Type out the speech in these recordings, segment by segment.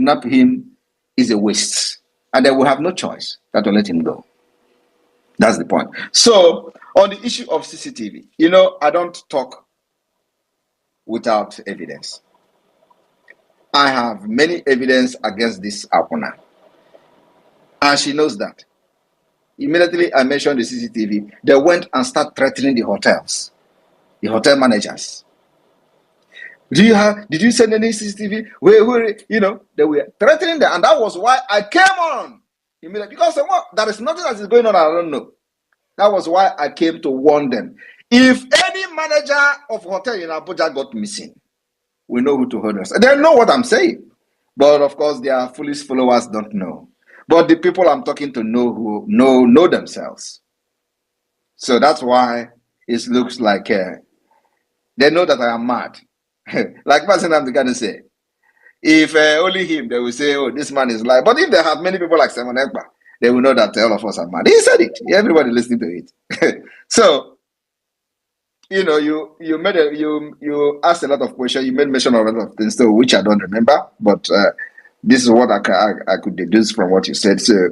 kidnap him is a waste. And they will have no choice than to let him go. That's the point. So, on the issue of CCTV, I don't talk without evidence. I have many evidence against this Akuna. And she knows that. Immediately I mentioned the CCTV, they went and started threatening the hotels, the hotel managers. Did you send any CCTV? Where, they were threatening them. And that was why I came on immediately. Because there is nothing that is going on, I don't know. That was why I came to warn them. If any manager of hotel in Abuja got missing, we know who to hold us. They know what I'm saying. But of course, their foolish followers don't know. But the people I'm talking to know themselves. So that's why it looks like they know that I am mad. Like Mazen Amdekano say, if only him, they will say, oh, this man is lying. But if they have many people like Simon Ekpa, they will know that all of us are mad. He said it. Everybody listening to it. So, you asked a lot of questions. You made mention of a lot of things, too, which I don't remember. But this is what I could deduce from what you said. So,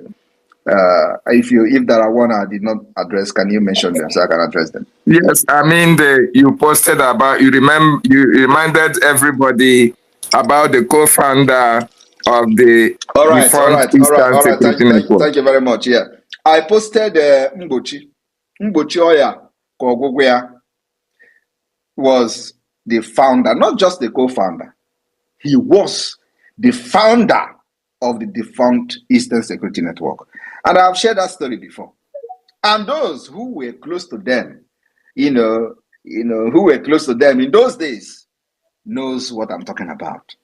if there are one I did not address, can you mention them so I can address them? Yes, I mean you posted about you reminded everybody about the co-founder of the All right. Thank you very much. Yeah, I posted Mbochi Oya Kogugwea was the founder, not just the co-founder. He was the founder of the defunct Eastern Security Network. And I've shared that story before. And those who were close to them, who were close to them in those days, knows what I'm talking about.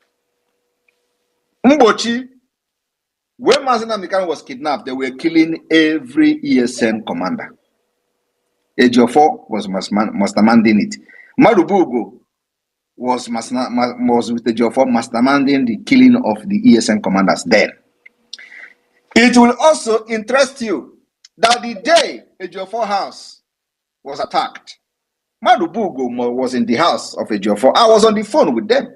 Mbochi, when Mazen Amdekano was kidnapped, they were killing every ESN commander. Ejiofor was masterminding it. Madubugo was with Ejiofor masterminding the killing of the ESN commanders then. It will also interest you that the day Ejiofor house was attacked, Madubugo was in the house of Ejiofor. I was on the phone with them.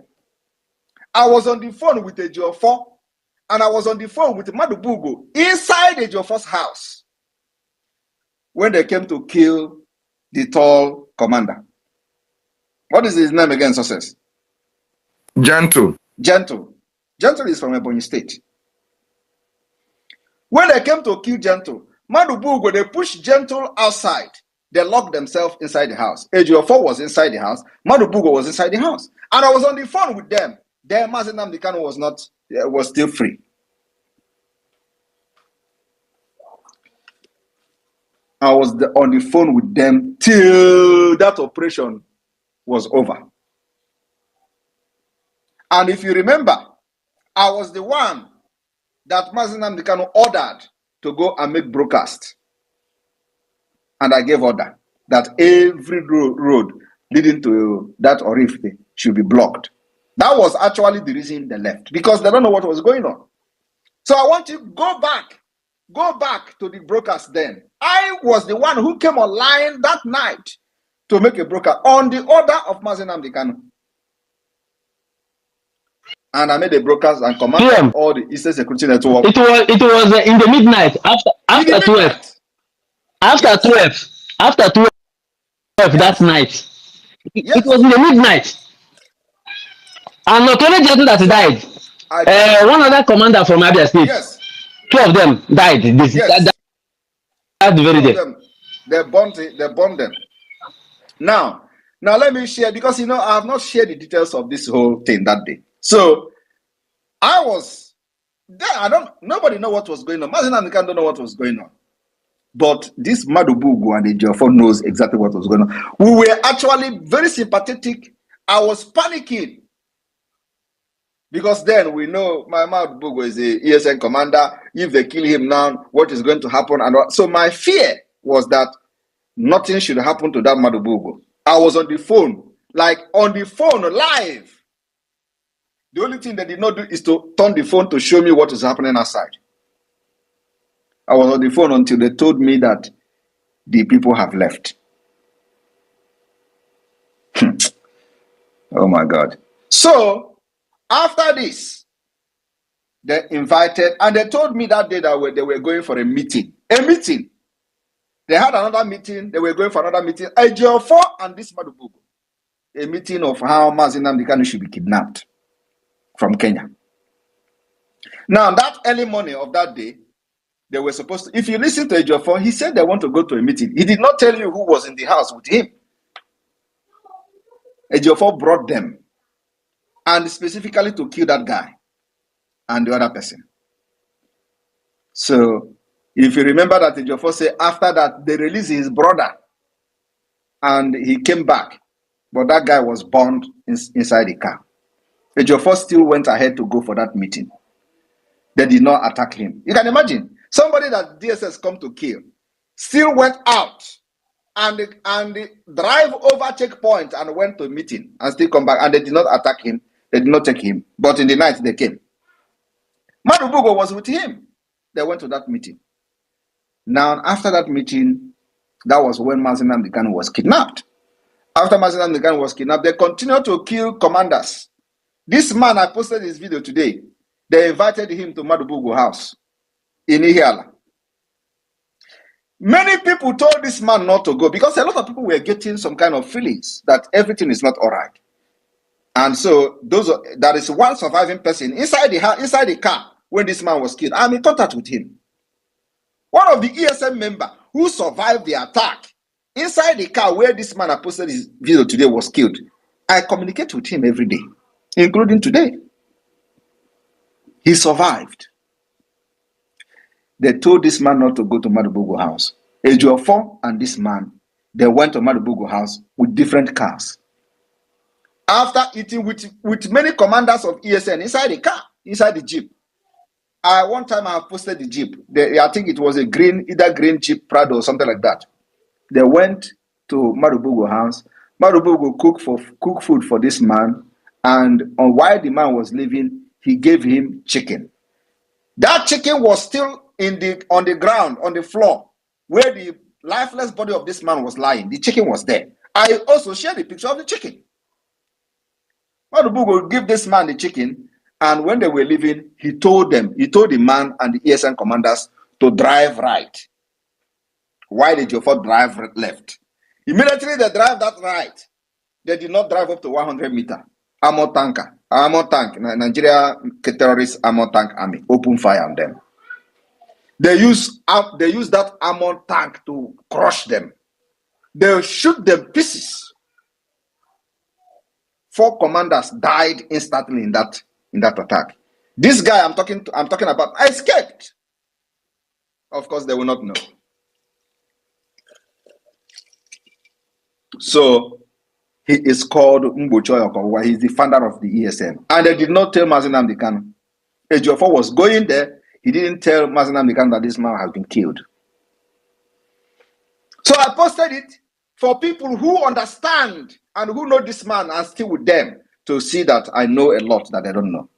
I was on the phone with Ejiofor, and I was on the phone with Madubugo inside Ejiofor's house when they came to kill the tall commander. What is his name again, Success? Gentle. Gentle is from Ebonyi State. When they came to kill Gentle, Madubugo, they pushed Gentle outside. They locked themselves inside the house. Ejiofor was inside the house. Madubugo was inside the house. And I was on the phone with them. Then Mazen Amdekano was still free. I was on the phone with them till that operation was over. And if you remember, I was the one that Mazen Amdekano ordered to go and make broadcast. And I gave order that every road leading to that Orifte should be blocked. That was actually the reason they left, because they don't know what was going on. So I want you to go back to the broadcast then. I was the one who came online that night to make a broadcast on the order of Mazen Amdekano. And I made a broadcast and commanded all the Eastern Security Network. It was in the midnight after 12. After 12 that night. It was in the midnight. And not only Gentle that died. One other commander from Abia State. Yes. 2 of them died. That very day. They bombed them. Now let me share, because I have not shared the details of this whole thing that day. So I was there. Nobody know what was going on. Mazen Amdekano don't know what was going on. But this Madubugo and Ejiofor knows exactly what was going on. We were actually very sympathetic. I was panicking. Because then we know my Madubugo is a ESN commander. If they kill him now, what is going to happen? And so my fear was that nothing should happen to that Madubugo. I was on the phone, live. The only thing they did not do is to turn the phone to show me what is happening outside. I was on the phone until they told me that the people have left. Oh my God. So, after this, They invited, and they told me that day that they were going for a meeting. A meeting. They had another meeting. They were going for another meeting. Ejiofor and this Madubugu. A meeting of how Mazi Nnamdi Kanu should be kidnapped from Kenya. Now, that early morning of that day, they were supposed to, if you listen to Ejiofor, he said they want to go to a meeting. He did not tell you who was in the house with him. Ejiofor brought them, and specifically to kill that guy and the other person. So, if you remember that Ejiofor said after that, they released his brother, and he came back, but that guy was burned inside the car. Ejiofor still went ahead to go for that meeting. They did not attack him. You can imagine, somebody that DSS come to kill still went out and drive over checkpoint and went to a meeting and still come back, and they did not attack him. They did not take him. But in the night, they came. Madubugu was with him. They went to that meeting. Now, after that meeting, that was when Mazi Nnamdi Kanu was kidnapped. After Mazi Nnamdi Kanu was kidnapped, they continued to kill commanders. This man, I posted this video today. They invited him to Madubugu house in Ihiala. Many people told this man not to go because a lot of people were getting some kind of feelings that everything is not all right. And so there is one surviving person inside the car when this man was killed. I'm in contact with him. One of the ESM members who survived the attack inside the car where this man I posted his video today was killed. I communicate with him every day, including today. He survived. They told this man not to go to Madubugu house. Ejiofor and this man, they went to Madubugu house with different cars. After eating with many commanders of ESN inside the car, inside the jeep. One time I posted the jeep. I think it was either green Jeep Prado or something like that. They went to Madubugu house. Madubugu cooked food for this man, and while the man was leaving, he gave him chicken. That chicken was still on the ground, on the floor, where the lifeless body of this man was lying. The chicken was there. I also shared the picture of the chicken. Madubugu gave this man the chicken, and when they were leaving, he told the man and the ESN commanders to drive right. Why did Ejiofor drive left? Immediately they drive that right. They did not drive up to 100 meters. Armor tank, Nigeria terrorist armor tank army, open fire on them. They use that armor tank to crush them. They shoot them pieces. 4 commanders died instantly in that attack. This guy I'm talking about escaped. Of course, they will not know. So he is called Mbocho Yokowa. He's the founder of the ESM. And they did not tell Mazi Nnamdi Kanu. Ejiofor was going there. He didn't tell Mazi Nnamdi Kanu that this man has been killed. So I posted it for people who understand and who know this man and still with them to see that I know a lot that they don't know.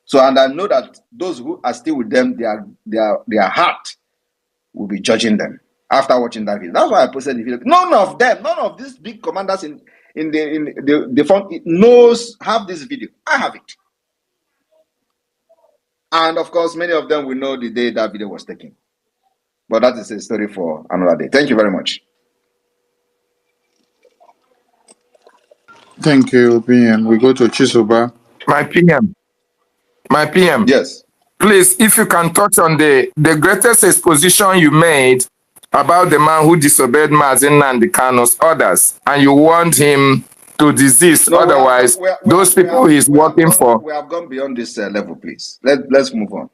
So, and I know that those who are still with them, their heart will be judging them after watching that video. That's why I posted the video. None of these big commanders in the front have this video. I have it. And of course, many of them will know the day that video was taken. But that is a story for another day. Thank you very much. Thank you, PM. We go to Chisoba. My PM. Yes. Please, if you can touch on the greatest exposition you made about the man who disobeyed Mazi Nnamdi Kanu's orders, and you warned him to desist. No, otherwise, those people he's working for. We have gone beyond this level, please. Let's move on.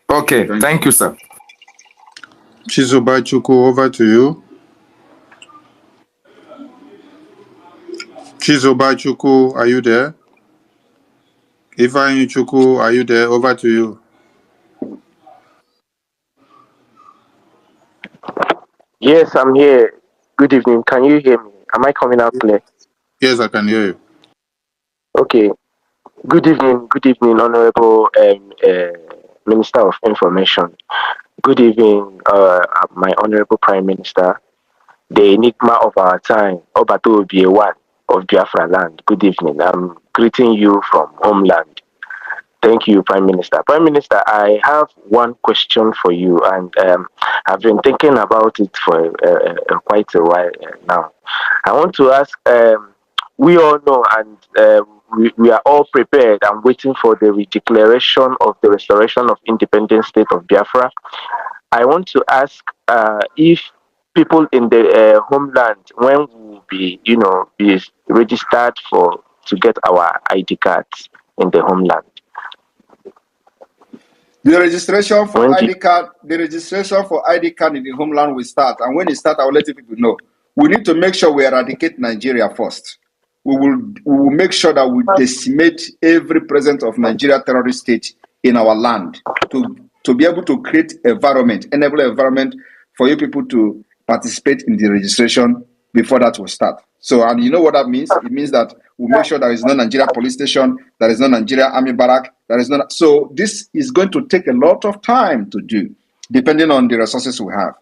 Okay, thank you, sir. Chisoba Chuku, over to you. Chisoba Chuku, are you there? Ifeanyi Chuku, are you there? Over to you. Yes, I'm here. Good evening. Can you hear me? Am I coming out clear? Yes, I can hear you. Okay. Good evening, Honorable Minister of Information. Good evening, my Honorable Prime Minister, the enigma of our time, Obato Obiewan of Biafraland. Good evening. I'm greeting you from homeland. Thank you, Prime Minister. Prime Minister, I have one question for you, and I've been thinking about it for quite a while now. I want to ask, we all know, and we are all prepared and waiting for the declaration of the restoration of independent state of Biafra. I want to ask if people in the homeland, when we will be, be registered to get our ID cards in the homeland. The registration for ID card in the homeland will start, and when it starts, I will let people know. We need to make sure we eradicate Nigeria first. We will make sure that we decimate every presence of Nigeria terrorist state in our land to be able to create enable environment for you people to participate in the registration before that will start. So, and you know what that means? It means that we'll make sure there is no Nigeria police station, there is no Nigeria army barrack, there is no. So this is going to take a lot of time to do, depending on the resources we have.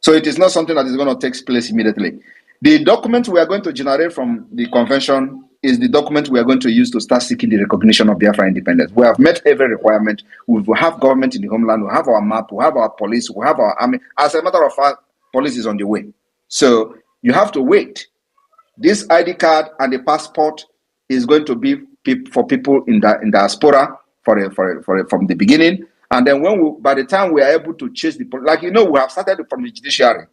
So it is not something that is going to take place immediately. The document we are going to generate from the convention is the document we are going to use to start seeking the recognition of Biafra independence. We have met every requirement. We will have government in the homeland. We have our map. We have our police. We have our army. As a matter of fact, police is on the way. So you have to wait. This ID card and the passport is going to be for people in diaspora from the beginning. And then by the time we are able to chase we have started from the judiciary.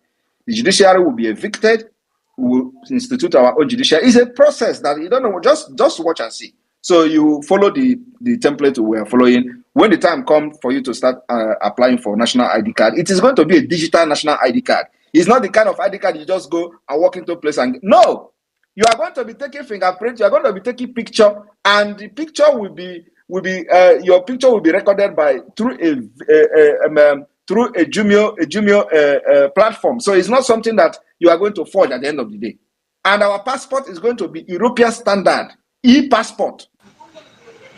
The judiciary will be evicted. We will institute our own judiciary. It's a process that you don't know. Just watch and see. So you follow the template we are following. When the time comes for you to start applying for national ID card, it is going to be a digital national ID card. It's not the kind of ID card you just go and walk into a place and no. You are going to be taking fingerprint. You are going to be taking picture, and the picture will be your picture will be recorded through a Jumio platform. So it's not something that you are going to forge at the end of the day. And our passport is going to be European standard e-passport,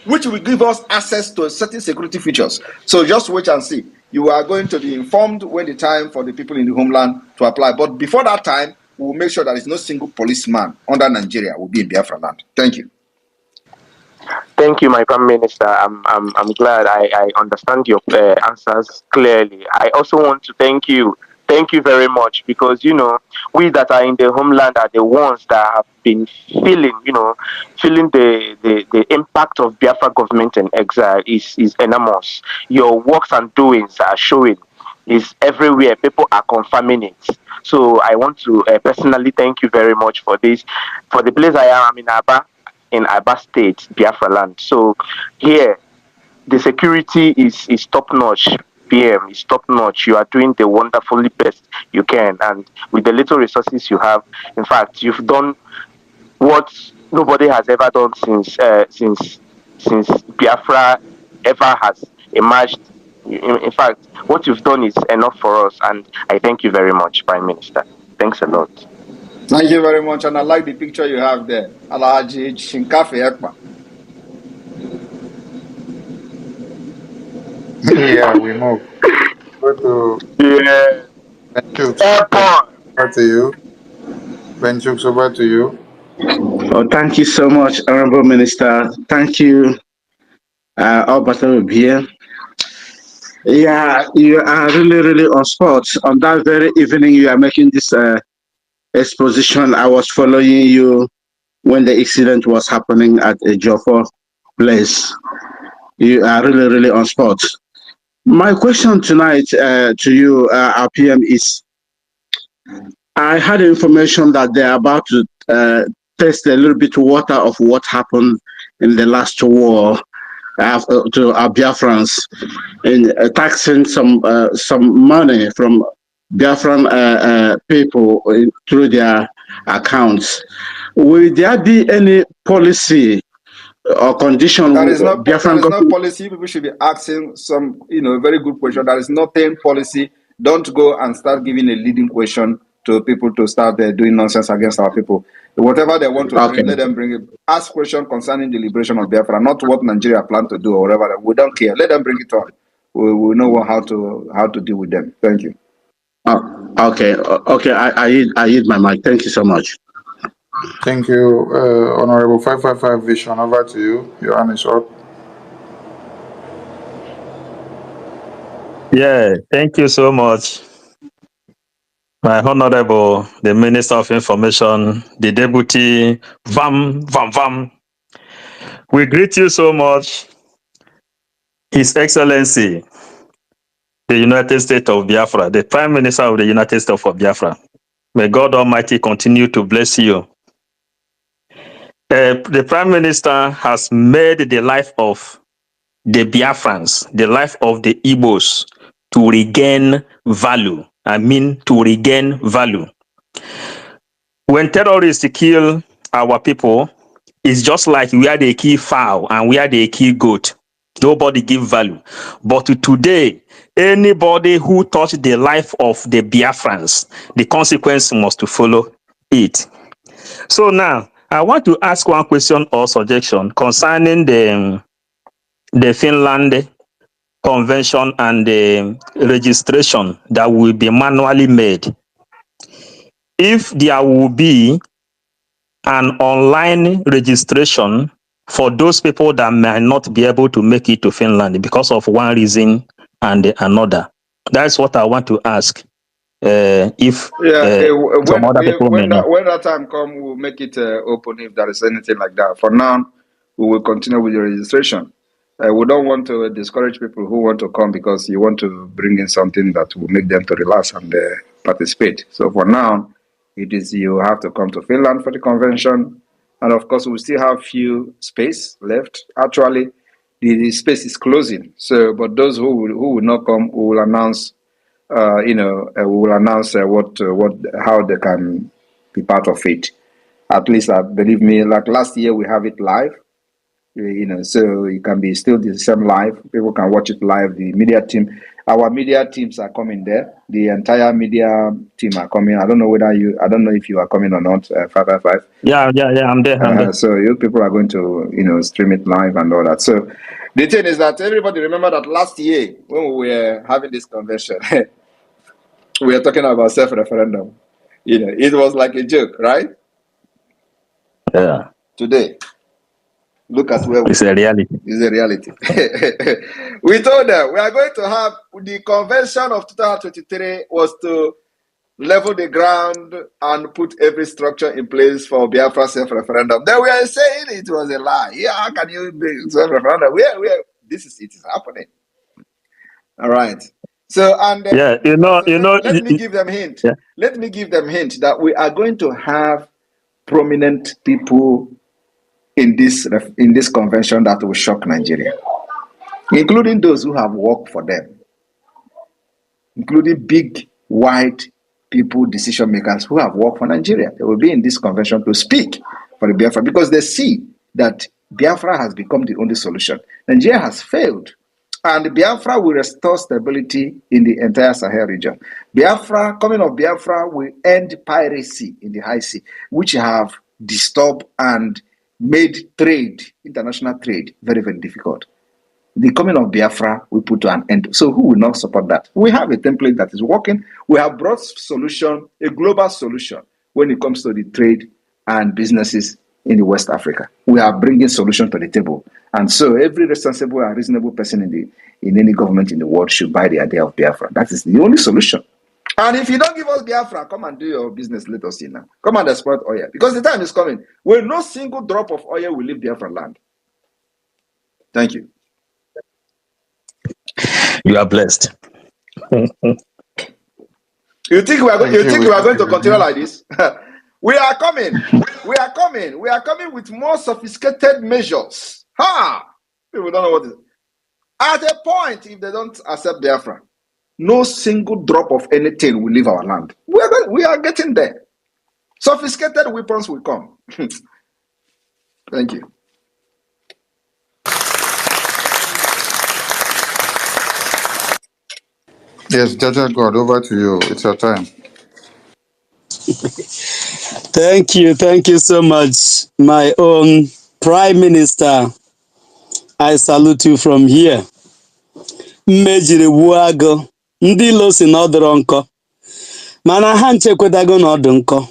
which will give us access to certain security features. So just wait and see. You are going to be informed when the time for the people in the homeland to apply. But before that time, we will make sure there is no single policeman under Nigeria will be in Biafraland. Thank you. Thank you, my Prime Minister. I'm glad I understand your answers clearly. I also want to thank you. Thank you very much, because we that are in the homeland are the ones that have been feeling the impact of Biafra government and exile is enormous. Your works and doings are showing. Is everywhere. People are confirming it. So I want to personally thank you very much for this. For the place I am, in Aba State, Biafraland. So here, the security is top-notch. PM is top-notch. You are doing the wonderfully best you can. And with the little resources you have, in fact, you've done what nobody has ever done since Biafra ever has emerged. In fact, what you've done is enough for us, and I thank you very much, Prime Minister. Thanks a lot. Thank you very much, and I like the picture you have there. Alhaji Shinkafi Ekpa. Yeah, we move. Go to Benchuk. Over to you. Benchuk, over to you. Oh, thank you so much, Honorable Minister. Thank you, all of here. Yeah, you are really on spot. On that very evening, you are making this exposition. I was following you when the accident was happening at a Joffa place. You are really on spot. My question tonight to you, our PM, is I had information that they are about to test a little bit water of what happened in the last war to our Biafrans in taxing some money from Biafran people through their accounts. Will there be any policy or condition? There is no policy. People should be asking some, very good question. There is nothing policy. Don't go and start giving a leading question to people to start doing nonsense against our people. Whatever they want to bring, let them bring it. Ask questions concerning the liberation of Biafra, not what Nigeria plan to do or whatever. We don't care. Let them bring it on. We know how to deal with them. Thank you. Okay. I yield my mic. Thank you so much. Thank you, Honorable 555 Vision. Over to you. Your hand is up. Yeah, thank you so much, my Honorable, the Minister of Information, the Deputy, Vam. We greet you so much, His Excellency, the United States of Biafra, the Prime Minister of the United States of Biafra. May God Almighty continue to bless you. The Prime Minister has made the life of the Biafrans, the life of the Igbos, to regain value. I mean, to regain value. When terrorists kill our people, it's just like we are the key fowl and we are the key goat. Nobody give value. But today, anybody who touch the life of the Biafrans, the consequence must to follow it. So now, I want to ask one question or suggestion concerning the Finland convention and the registration that will be manually made. If there will be an online registration for those people that may not be able to make it to Finland because of one reason and another. That's what I want to ask. If some other people may know. When that time come, we'll make it open if there is anything like that. For now, we will continue with the registration. We don't want to discourage people who want to come because you want to bring in something that will make them to relax and participate. So for now, it is you have to come to Finland for the convention. And of course, we still have few space left. Actually, the space is closing. So, but those who will not come, we will announce we will announce how they can be part of it. At least, believe me, like last year we have it live, so it can be still the same live. People can watch it live. The media team, our media teams are coming there. The entire media team are coming. I don't know if you are coming or not. 555. Yeah, I'm there. So you people are going to, stream it live and all that. So the thing is that everybody remember that last year when we were having this convention, we are talking about self-referendum. It was like a joke, right? Yeah. Today, look at where it's a reality. It's a reality. We told them we are going to have the convention of 2023 was to level the ground and put every structure in place for Biafra self-referendum. Then we are saying it was a lie. Yeah, how can you be self-referendum? It is happening. All right. So let me give them a hint. Yeah. Let me give them a hint that we are going to have prominent people in this convention that will shock Nigeria, including those who have worked for them, including big white people, decision makers who have worked for Nigeria. They will be in this convention to speak for the Biafra because they see that Biafra has become the only solution. Nigeria has failed. And Biafra will restore stability in the entire Sahel region. Coming of Biafra will end piracy in the high sea, which have disturbed and made international trade, very, very difficult. The coming of Biafra will put an end. So who will not support that? We have a template that is working. We have brought a global solution when it comes to the trade and businesses in the West Africa. We are bringing solution to the table. And so every responsible and reasonable person in any government in the world should buy the idea of Biafra. That is the only solution. And if you don't give us Biafra, come and do your business, let us see now. Come and export oil. Because the time is coming where no single drop of oil will leave Biafraland. Thank you. You are blessed. You think we are going to continue like this? We are coming. We are coming. We are coming with more sophisticated measures. People don't know what it is. At a point, if they don't accept Biafra, no single drop of anything will leave our land. We are getting there. Sophisticated weapons will come. Thank you. Yes, Jaja God, over to you. It's your time. Thank you so much, my own Prime Minister. I salute you from here. Mmejiri Buago, ndị ilo si na ọ dịrọ nkọ, mana ha nchekwedago na ọ dị nkọ.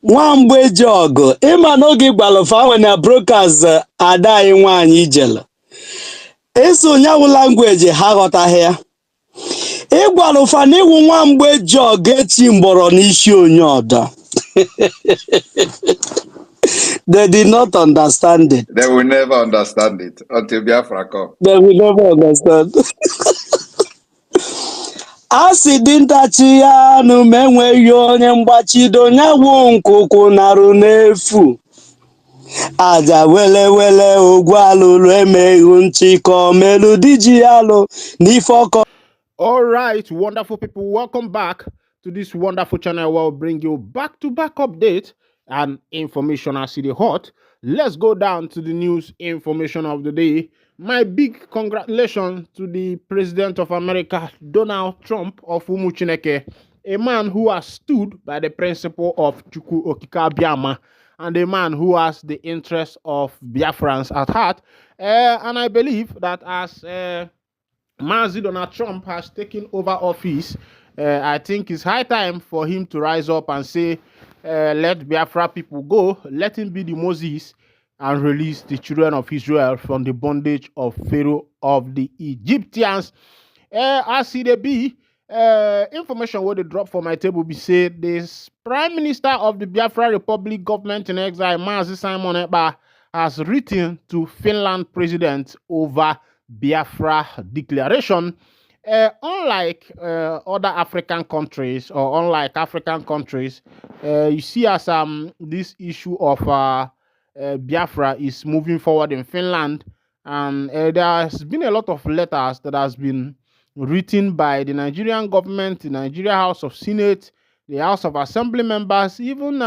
Nwamgbe eji ọgụ, ịma n'oge gbalụfa nwe na broadcast ada anyị nwaanyị ijele. eso nyawu language ha ghọtaghị ya ịgwara ụfa na iwu nwa mgbe ji ọga eti mgbọrọ n'isi onye ọdọ. They did not understand it. They will never understand it until Biafra come. They will never understand. A sị dintachi ya anụ ma enweghị onye mgbachido nyawu nkwụkwụ narụ n'efu. Aja wele wele ogwu alụrụ emeghị nchịkọ melu diji alụ n'ife ọkọ. All right, wonderful people, welcome back to this wonderful channel where we'll bring you back-to-back updates and information as it is hot. Let's go down to the news information of the day. My big congratulations to the President of America, Donald Trump of Umuchineke, a man who has stood by the principle of Chukwu Okike Abiama, and a man who has the interests of Biafrans at heart. And I believe that as Mazi Donald Trump has taken over office, I think it's high time for him to rise up and say, let Biafra people go, let him be the Moses and release the children of Israel from the bondage of Pharaoh of the Egyptians. As it be, information what they drop for my table be said, this Prime Minister of the Biafra Republic government in exile, Mazi Simon Ekpa, has written to Finland president over Biafra declaration. Unlike other African countries, or unlike African countries, you see as this issue of Biafra is moving forward in Finland, and there has been a lot of letters that has been written by the Nigerian government, the Nigeria House of Senate, the House of Assembly members, even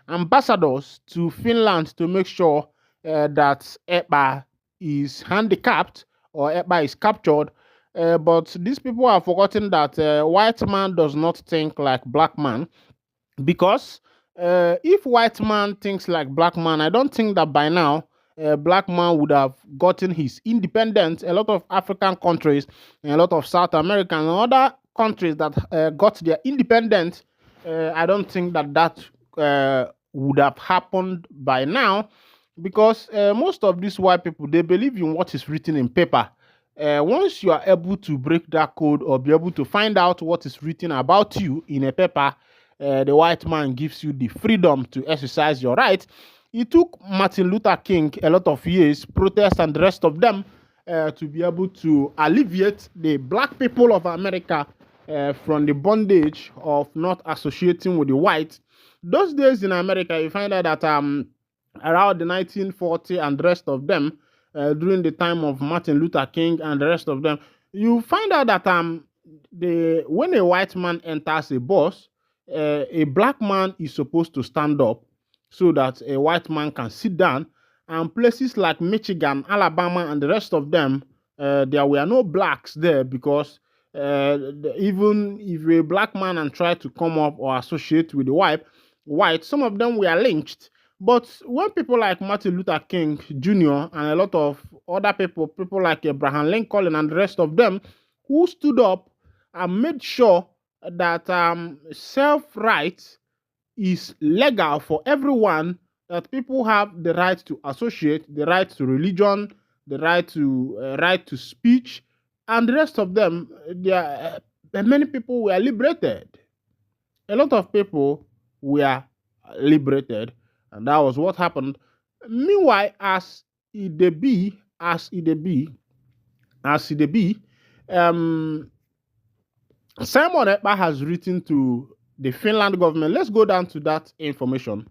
ambassadors to Finland to make sure that Ekpa is handicapped or Ekpa is captured. But these people have forgotten that white man does not think like black man, because if white man thinks like black man, I don't think that by now black man would have gotten his independence. A lot of African countries and a lot of South American and other countries that got their independence, I don't think that would have happened by now, because most of these white people, they believe in what is written in paper. Once you are able to break that code or be able to find out what is written about you in a paper, the white man gives you the freedom to exercise your right. It took Martin Luther King a lot of years, protests and the rest of them, to be able to alleviate the black people of America from the bondage of not associating with the whites. Those days in America, you find out that around the 1940 and the rest of them, during the time of Martin Luther King and the rest of them, you find out that when a white man enters a bus, a black man is supposed to stand up so that a white man can sit down. And places like Michigan, Alabama, and the rest of them, there were no blacks there, because even if a black man and try to come up or associate with the white, some of them were lynched. But when people like Martin Luther King Jr. and a lot of other people like Abraham Lincoln and the rest of them, who stood up and made sure that self-rights is legal for everyone, that people have the right to associate, the right to religion, the right to speech, and the rest of them, many people were liberated. A lot of people were liberated, and that was what happened. Meanwhile, as it be, Simon Ekpa has written to the Finland government. Let's go down to that information.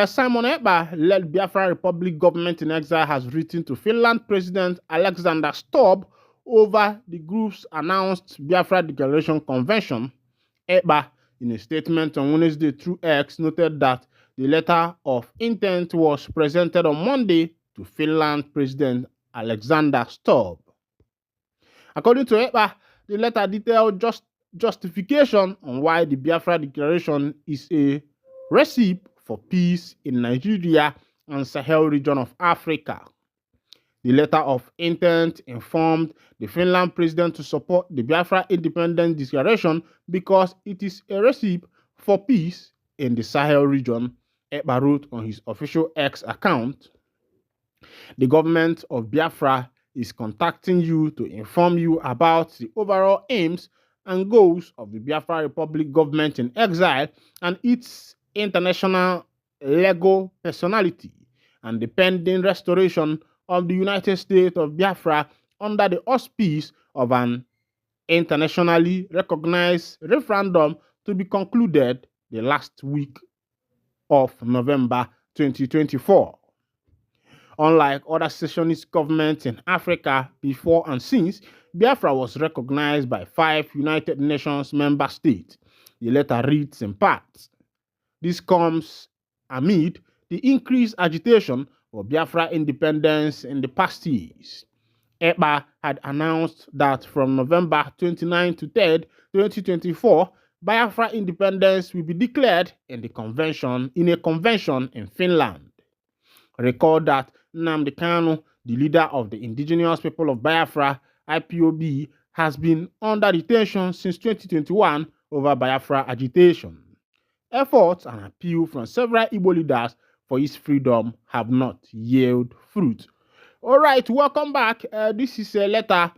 Simon Ekpa, led Biafra Republic government in exile, has written to Finland President Alexander Stubb over the group's announced Biafra Declaration Convention. Ekpa, in a statement on Wednesday through X, noted that the letter of intent was presented on Monday to Finland President Alexander Stubb. According to Ekpa, the letter detailed justification on why the Biafra Declaration is a recipe for peace in Nigeria and Sahel region of Africa. The letter of intent informed the Finland president to support the Biafra Independence Declaration because it is a recipe for peace in the Sahel region, Ekpa wrote on his official X account. The government of Biafra is contacting you to inform you about the overall aims and goals of the Biafra Republic government in exile and its international legal personality, and the pending restoration of the United States of Biafra under the auspice of an internationally recognized referendum to be concluded the last week of November 2024. Unlike other secessionist governments in Africa before and since, Biafra was recognized by 5 United Nations member states. The letter reads in part. This comes amid the increased agitation for Biafra independence in the past years. EBA had announced that from November 29 to 3rd, 2024, Biafra independence will be declared in a convention in Finland. Recall that Nnamdi Kanu, the leader of the indigenous people of Biafra, IPOB, has been under detention since 2021 over Biafra agitation. Efforts and appeal from several Igbo leaders for his freedom have not yielded fruit. All right, welcome back. This is a letter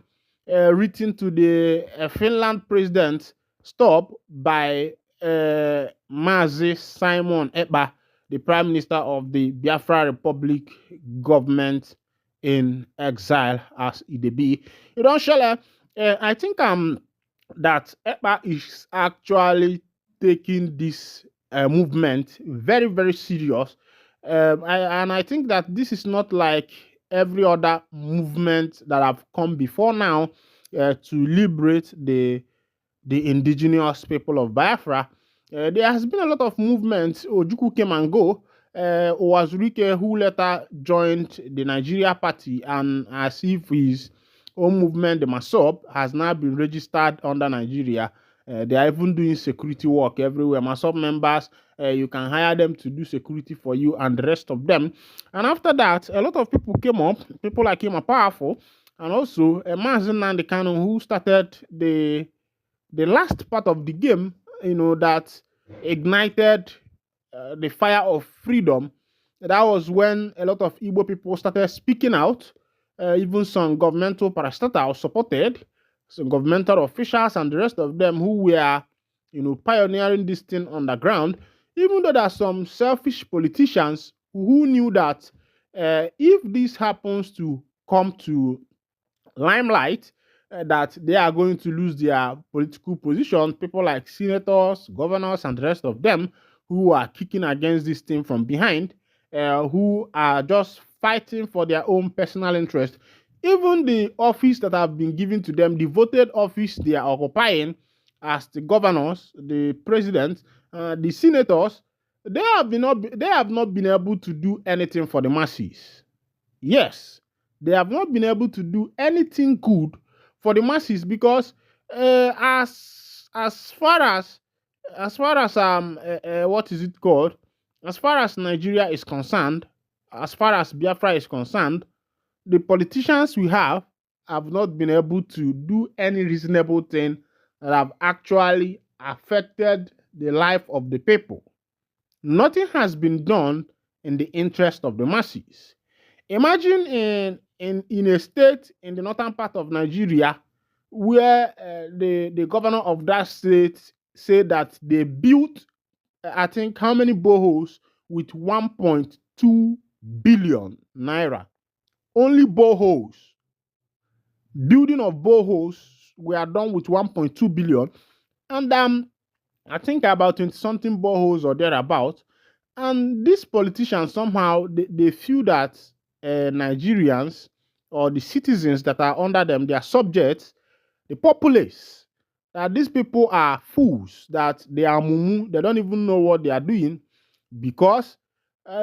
written to the Finland president, stopped by Mazi Simon Ekpa, the Prime Minister of the Biafra Republic government in exile, as it be. You don't share. I think that Ekpa is actually taking this movement very, very serious. I think that this is not like every other movement that have come before now to liberate the indigenous people of Biafra. There has been a lot of movements. Ojukwu came and go. Owazurike, who later joined the Nigeria party, and as if his own movement, the MASOP, has now been registered under Nigeria. They are even doing security work everywhere. MASOP members, you can hire them to do security for you and the rest of them. And after that, a lot of people came up. People like him are powerful. And also, Mazi Nnamdi Kanu, who started the last part of the game, that ignited the fire of freedom. That was when a lot of Igbo people started speaking out. Even some governmental parastatals supported, some governmental officials and the rest of them who were, pioneering this thing on the ground. Even though there are some selfish politicians who knew that if this happens to come to limelight, that they are going to lose their political position. People like senators, governors, and the rest of them who are kicking against this thing from behind, who are just fighting for their own personal interest. Even the office that have been given to them, the voted office they are occupying as the governors, the president, the senators, they have not been able to do anything for the masses. Yes, they have not been able to do anything good for the masses because as far as what is it called? As far as Nigeria is concerned, as far as Biafra is concerned, the politicians we have not been able to do any reasonable thing that have actually affected the life of the people. Nothing has been done in the interest of the masses. Imagine in a state in the northern part of Nigeria where the governor of that state said that they built, I think, how many boreholes with 1.2 billion naira. Only boreholes. Building of boreholes were done with 1.2 billion. And I think about 20-something boreholes or thereabout. And these politicians somehow, they feel that Nigerians or the citizens that are under them, their subjects, the populace, that these people are fools, that they are mumu, they don't even know what they are doing, because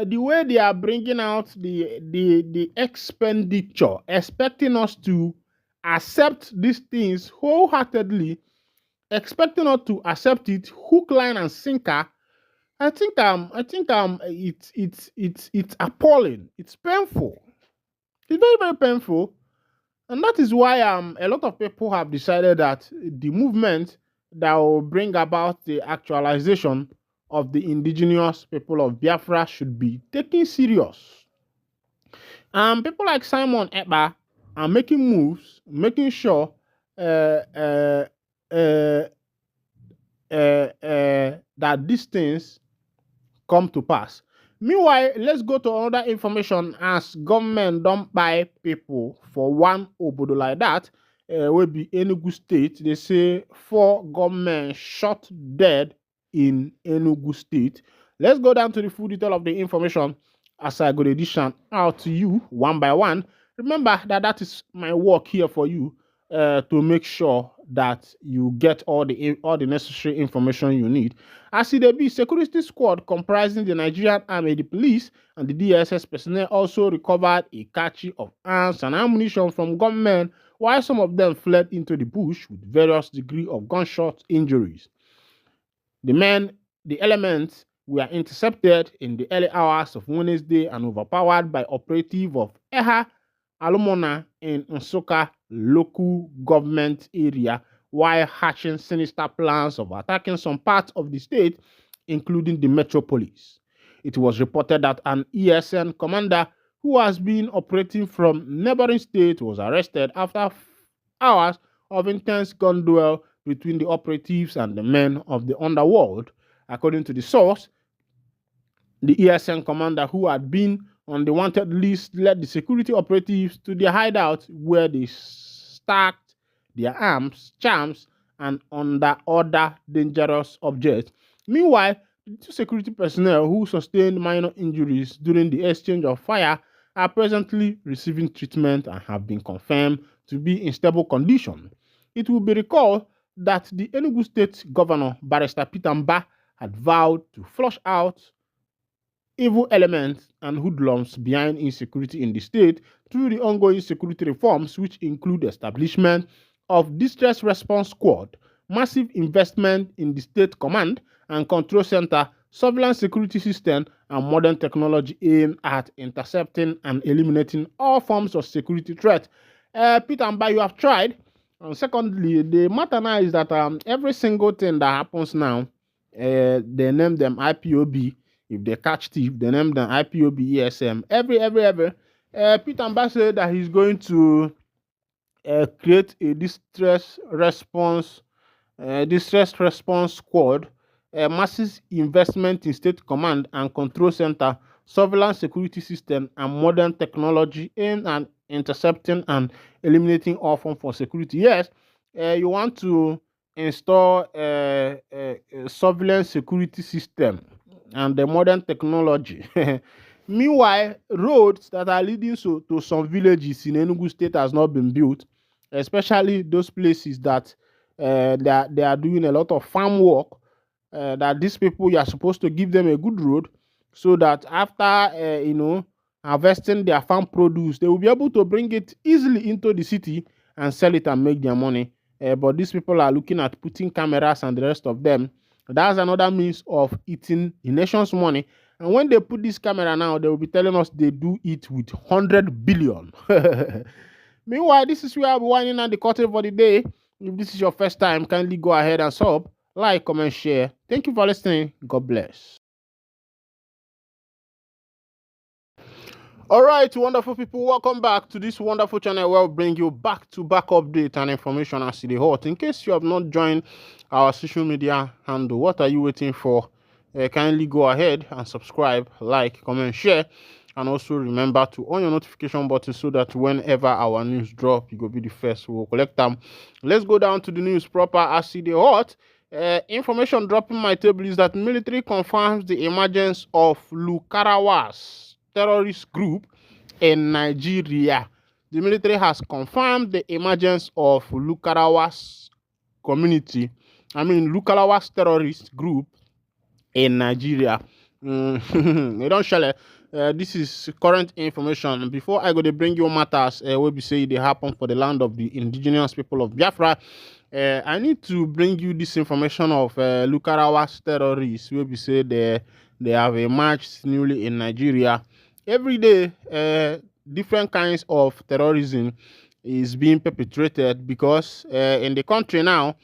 the way they are bringing out the expenditure, expecting us to accept these things wholeheartedly, expecting us to accept it hook, line, and sinker. I think it's appalling. It's painful. It's very, very painful. And that is why a lot of people have decided that the movement that will bring about the actualization of the indigenous people of Biafra should be taken serious. People like Simon Ekpa, are making moves, making sure that these things come to pass. Meanwhile, let's go to another information as government don't buy people for one obodo like that. Will be Enugu State. They say 4 government shot dead in Enugu State. Let's go down to the full detail of the information as I go to edition out to you one by one. Remember that is my work here for you to make sure that you get all the necessary information you need. As it be, security squad comprising the Nigerian Army, the police, and the DSS personnel also recovered a cache of arms and ammunition from gunmen, while some of them fled into the bush with various degrees of gunshot injuries. The elements were intercepted in the early hours of Wednesday and overpowered by operative of Eha Alumona in Nsukka local government area while hatching sinister plans of attacking some parts of the state, including the metropolis. It was reported that an ESN commander who has been operating from neighboring state was arrested after hours of intense gun duel between the operatives and the men of the underworld. According to the source, the ESN commander who had been on the wanted list led the security operatives to their hideout where they stacked their arms, charms, and other dangerous objects. Meanwhile, the 2 security personnel who sustained minor injuries during the exchange of fire are presently receiving treatment and have been confirmed to be in stable condition. It will be recalled that the Enugu State Governor, Barrister Peter Mbah, had vowed to flush out evil elements and hoodlums behind insecurity in the state through the ongoing security reforms, which include establishment of distress response squad, massive investment in the state command and control center, surveillance security system, and modern technology aimed at intercepting and eliminating all forms of security threat. Peter Mbah, you have tried. And secondly, the matter now is that every single thing that happens now, they name them IPOB. If they catch thief, they name them IPOB ESM. Every. Peter Mbah said that he's going to create a distress response squad, massive investment in state command and control center, surveillance security system, and modern technology aimed at intercepting and eliminating all forms of security. Yes, you want to install a surveillance security system and the modern technology. Meanwhile, roads that are leading to some villages in Enugu State has not been built, especially those places that they are doing a lot of farm work. That these people, you are supposed to give them a good road so that after harvesting their farm produce, they will be able to bring it easily into the city and sell it and make their money. But these people are looking at putting cameras and the rest of them. That's another means of eating the nation's money. And when they put this camera now, they will be telling us they do it with 100 billion. Meanwhile, this is where I'll be winding down the curtain for the day. If this is your first time, kindly go ahead and sub, like, comment, share. Thank you for listening. God bless. All right, wonderful people, welcome back to this wonderful channel where we bring you back-to-back update and information as the hot. In case you have not joined our social media handle, what are you waiting for? Kindly go ahead and subscribe, like, comment, share, and also remember to on your notification button so that whenever our news drop, you go be the first. We'll collect them. Let's go down to the news proper as the hot. Information dropping my table is that military confirms the emergence of Lukarawas terrorist group in Nigeria. The military has confirmed the emergence of Lukarawas Lukarawas terrorist group in Nigeria. They don't share. This is current information. Before I go to bring you matters, where we say they happen for the land of the indigenous people of Biafra. I need to bring you this information of Lukarawas terrorists, where we say they have emerged newly in Nigeria. Every day, different kinds of terrorism is being perpetrated because in the country now,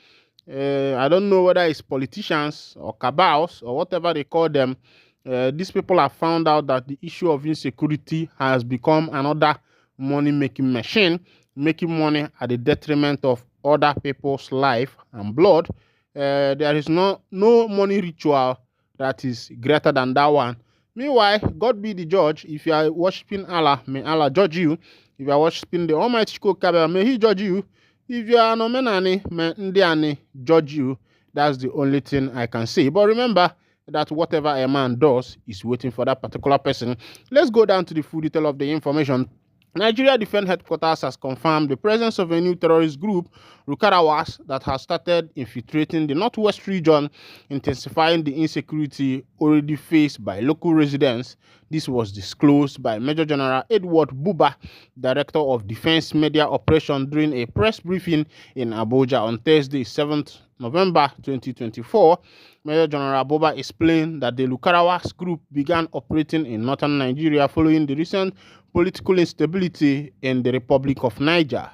I don't know whether it's politicians or cabals or whatever they call them. These people have found out that the issue of insecurity has become another money-making machine, making money at the detriment of other people's life and blood. There is no money ritual that is greater than that one. Meanwhile, God be the judge. If you are worshiping Allah, may Allah judge you. If you are worshiping the Almighty Shukokaba, may He judge you. If you are no menani, may Ndiani judge you. That's the only thing I can say. But remember that whatever a man does is waiting for that particular person. Let's go down to the full detail of the information. Nigeria Defense Headquarters has confirmed the presence of a new terrorist group, Rukarawas, that has started infiltrating the northwest region, intensifying the insecurity already faced by local residents. This was disclosed by Major General Edward Buba, Director of Defense Media Operations, during a press briefing in Abuja on Thursday, 7th November 2024. Major General Buba explained that the Lukarawas group began operating in northern Nigeria following the recent political instability in the Republic of Niger.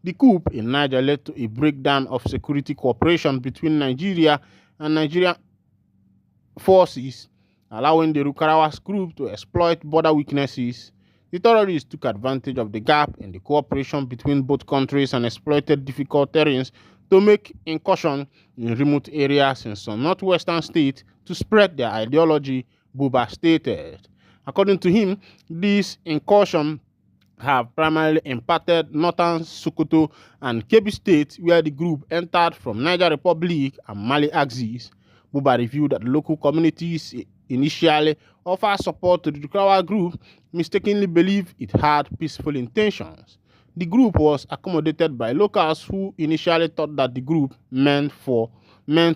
The coup in Niger led to a breakdown of security cooperation between Nigeria and Nigerian forces, allowing the Lukarawas group to exploit border weaknesses. The terrorists took advantage of the gap in the cooperation between both countries and exploited difficult terrains to make incursion in remote areas in some northwestern states to spread their ideology, Buba stated. According to him, these incursions have primarily impacted northern Sokoto and Kebbi states, where the group entered from Niger Republic and Mali axis. Buba revealed that local communities initially offered support to the Dukawa group, mistakenly believed it had peaceful intentions. The group was accommodated by locals who initially thought that the group meant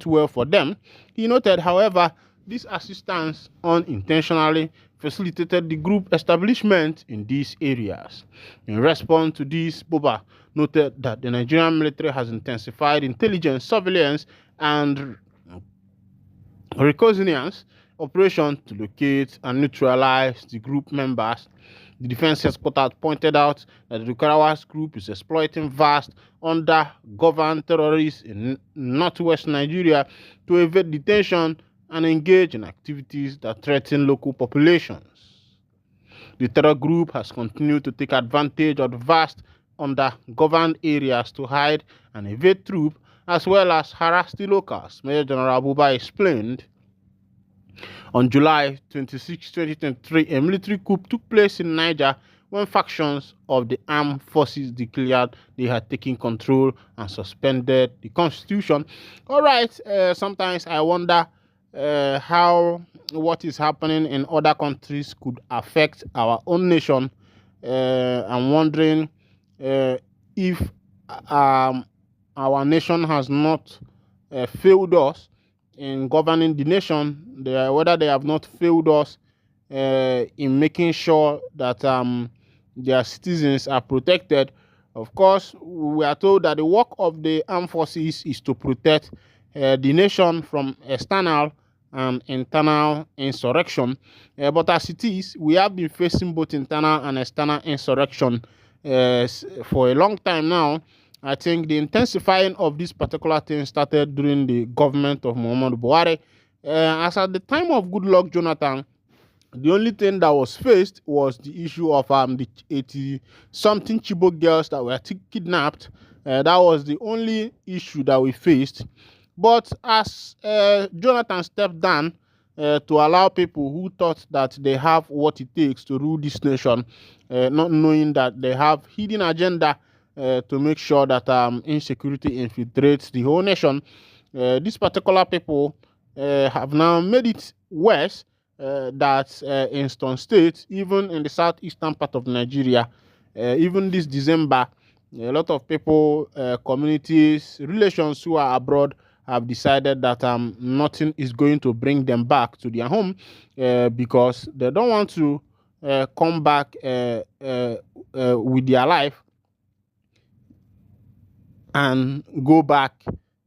well for them. He noted, however, this assistance unintentionally facilitated the group establishment in these areas. In response to this, Buba noted that the Nigerian military has intensified intelligence, surveillance, and reconnaissance operations to locate and neutralize the group members. The defense headquarters pointed out that the Lukarawas group is exploiting vast under-governed terrorists in northwest Nigeria to evade detention and engage in activities that threaten local populations. The terror group has continued to take advantage of the vast under-governed areas to hide and evade troops, as well as harass the locals, Major General Buba explained. On July 26, 2023, a military coup took place in Niger when factions of the armed forces declared they had taken control and suspended the constitution. All right, sometimes I wonder how what is happening in other countries could affect our own nation. I'm wondering if our nation has not failed us in governing the nation, whether they have not failed us in making sure that their citizens are protected. Of course, we are told that the work of the armed forces is to protect the nation from external and internal insurrection. But as it is, we have been facing both internal and external insurrection for a long time now. I think the intensifying of this particular thing started during the government of Muhammadu Buhari. As at the time of Goodluck Jonathan, the only thing that was faced was the issue of the 80-something Chibok girls that were kidnapped. That was the only issue that we faced. But as Jonathan stepped down to allow people who thought that they have what it takes to rule this nation, not knowing that they have hidden agenda to make sure that insecurity infiltrates the whole nation, these particular people have now made it worse. That in some states, even in the southeastern part of Nigeria, even this December, a lot of people, communities, relations who are abroad have decided that nothing is going to bring them back to their home because they don't want to come back with their life and go back,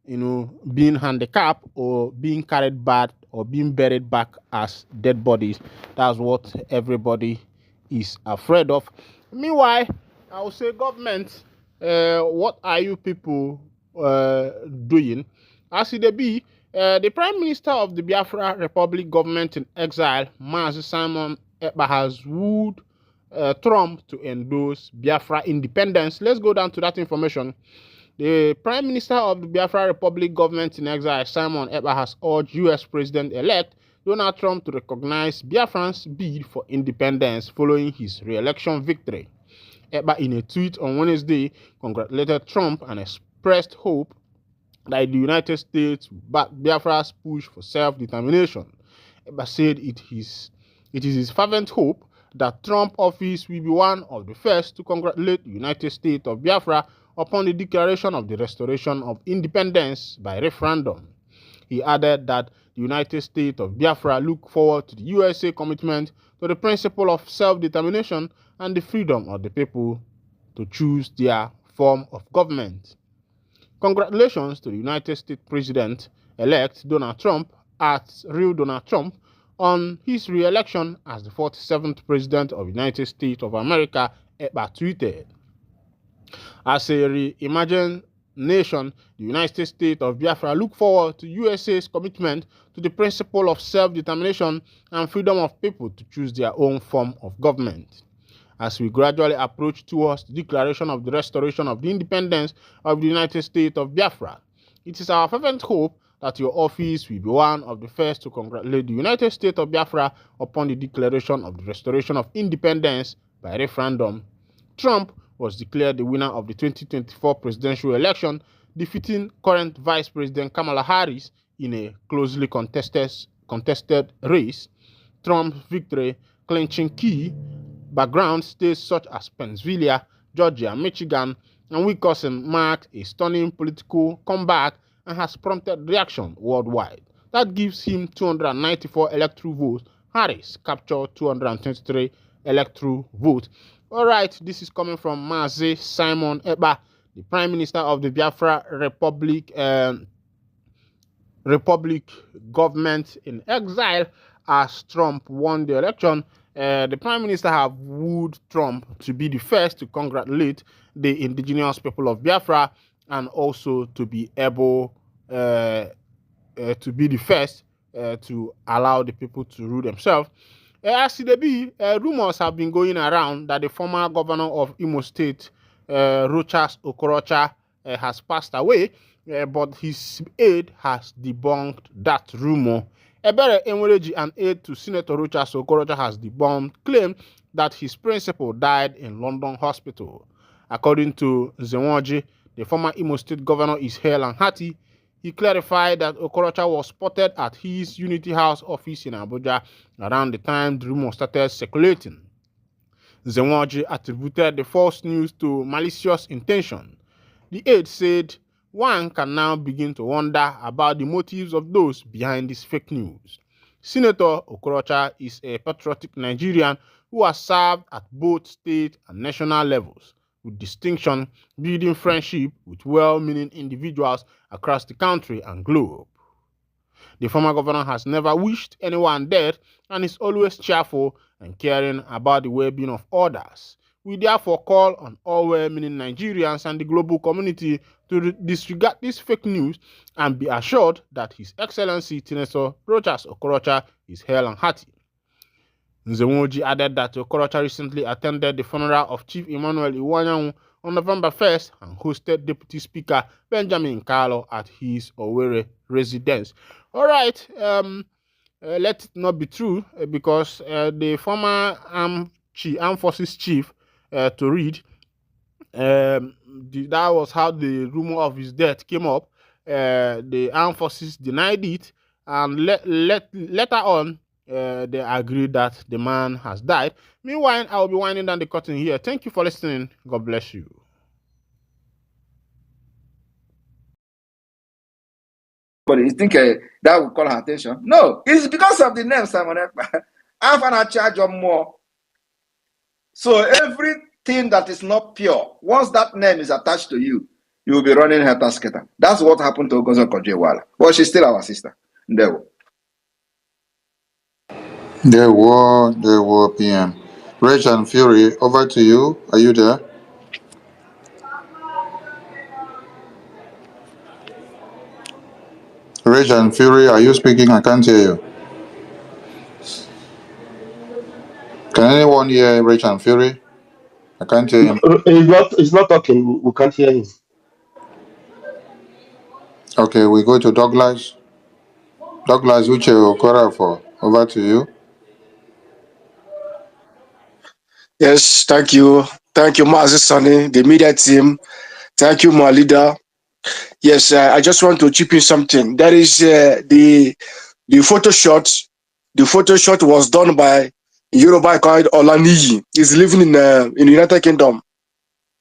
being handicapped or being carried back or being buried back as dead bodies. That's what everybody is afraid of. Meanwhile, I would say, government, what are you people doing? As it be, the Prime Minister of the Biafra Republic government in exile, Mazi Simon Ekpa, has wooed Trump to endorse Biafra independence. Let's go down to that information. The Prime Minister of the Biafra Republic government in exile, Simon Ekpa, has urged U.S. President-elect Donald Trump to recognize Biafran's bid for independence following his re-election victory. Ekpa, in a tweet on Wednesday, congratulated Trump and expressed hope that the United States back Biafra's push for self-determination. Ekpa said it is his fervent hope that Trump office will be one of the first to congratulate the United States of Biafra upon the declaration of the restoration of independence by referendum. He added that the United States of Biafra look forward to the USA commitment to the principle of self-determination and the freedom of the people to choose their form of government. Congratulations to the United States President-elect Donald Trump at Real Donald Trump on his re-election as the 47th President of the United States of America, Ekpa tweeted. As a re-emergent nation, the United States of Biafra look forward to USA's commitment to the principle of self-determination and freedom of people to choose their own form of government. As we gradually approach towards the declaration of the restoration of the independence of the United States of Biafra, it is our fervent hope that your office will be one of the first to congratulate the United States of Biafra upon the declaration of the restoration of independence by referendum. Trump was declared the winner of the 2024 presidential election, defeating current Vice President Kamala Harris in a closely contested race. Trump's victory clinching key background states such as Pennsylvania, Georgia, Michigan, and Wisconsin marked a stunning political comeback and has prompted reaction worldwide. That gives him 294 electoral votes. Harris captured 223 electoral votes. All right, this is coming from Mazi Simon Ekpa, the Prime Minister of the Biafra Republic government in exile, as Trump won the election. The Prime Minister have wooed Trump to be the first to congratulate the indigenous people of Biafra and also to be able to be the first to allow the people to rule themselves. As it be, rumors have been going around that the former governor of Imo State, Rochas Okorocha, has passed away, but his aide has debunked that rumor. Ebere Enwereji, an aide to Senator Rochas Okorocha, has debunked claim that his principal died in London hospital. According to Nzenwoji, the former Imo State governor is hale and hearty. He clarified that Okorocha was spotted at his Unity House office in Abuja around the time the rumor started circulating. Nzenwoji attributed the false news to malicious intention. The aide said, "One can now begin to wonder about the motives of those behind this fake news." Senator Okorocha is a patriotic Nigerian who has served at both state and national levels with distinction, building friendship with well-meaning individuals across the country and globe. The former governor has never wished anyone dead and is always cheerful and caring about the well-being of others. We therefore call on all well-meaning Nigerians and the global community to disregard this fake news and be assured that His Excellency Senator Rochas Okorocha is hale and hearty. Nzenwoji added that Okorocha recently attended the funeral of Chief Emmanuel Iwanyanwu on November 1st and hosted Deputy Speaker Benjamin Kalu at his Owerri residence. All right, let it not be true because the former armed forces chief to read, that was how the rumor of his death came up. The armed forces denied it, and later on, they agreed that the man has died. Meanwhile, I will be winding down the curtain here. Thank you for listening. God bless you. But you think that would call her attention? No, it's because of the name Simon Ekpa. I'm gonna charge you more. So everything that is not pure, once that name is attached to you, you will be running her tasketer. That's what happened to Ogozo Kojewala. But she's still our sister. There were PM. Rage and Fury, over to you. Are you there? Rage and Fury, are you speaking? I can't hear you. Can anyone hear Rich and Fury? I can't hear him. He's not talking. We can't hear him. Okay, we go to Douglas. Douglas Uche Okora for. Over to you. Yes, thank you. Thank you, Mazi Sani, the media team. Thank you, my leader. Yes, I just want to chip in something. That is the photo shot. The photo shot was done by Yoruba called Olaniyi. He's living in the United Kingdom.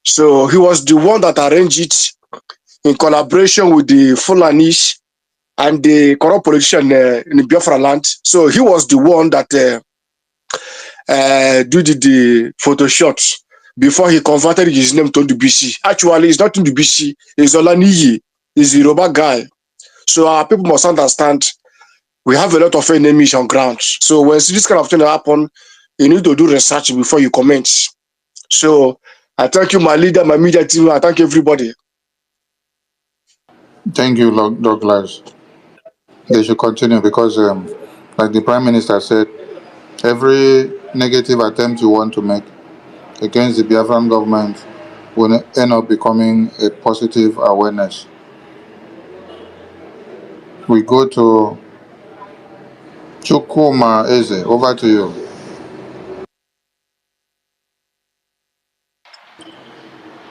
So he was the one that arranged it in collaboration with the Fulanis and the corrupt politician in Biafraland. So he was the one that did the photo shots before he converted his name to BC. Actually, it's not in BC. It's Olaniyi. He's a Yoruba guy. So our people must understand we have a lot of enemies on ground. So when this kind of thing happen, you need to do research before you comment. So I thank you, my leader, my media team. I thank everybody. Thank you, Douglas. They should continue because, like the Prime Minister said, every negative attempt you want to make against the Biafran government will end up becoming a positive awareness. We go to Chukuma Eze. Over to you.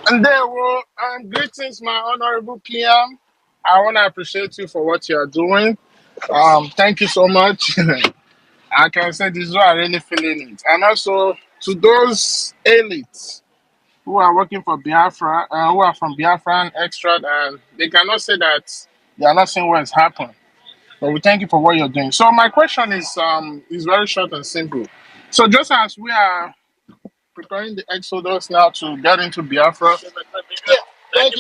And there were greetings, my honorable PM. I want to appreciate you for what you are doing. Thank you so much. I can say this is what I really feeling it. And also to those elites who are working for Biafra, who are from Biafran extract, and they cannot say that they are not seeing what has happened. But we thank you for what you're doing. So my question is very short and simple. So just as we are preparing the exodus now to get into Biafra, can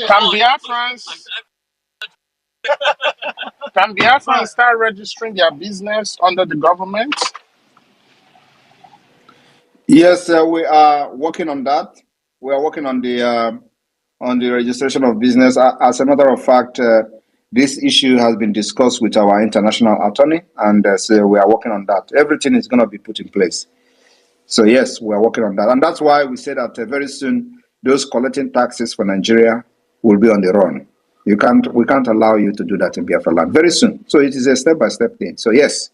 Biafrans start registering their business under the government? Yes, we are working on that. We are working on the registration of business. As a matter of fact, this issue has been discussed with our international attorney, and so we are working on that. Everything is going to be put in place. So yes, we are working on that, and that's why we say that very soon those collecting taxes for Nigeria will be on the run. We can't allow you to do that in Biafraland very soon. So it is a step-by-step thing. So yes,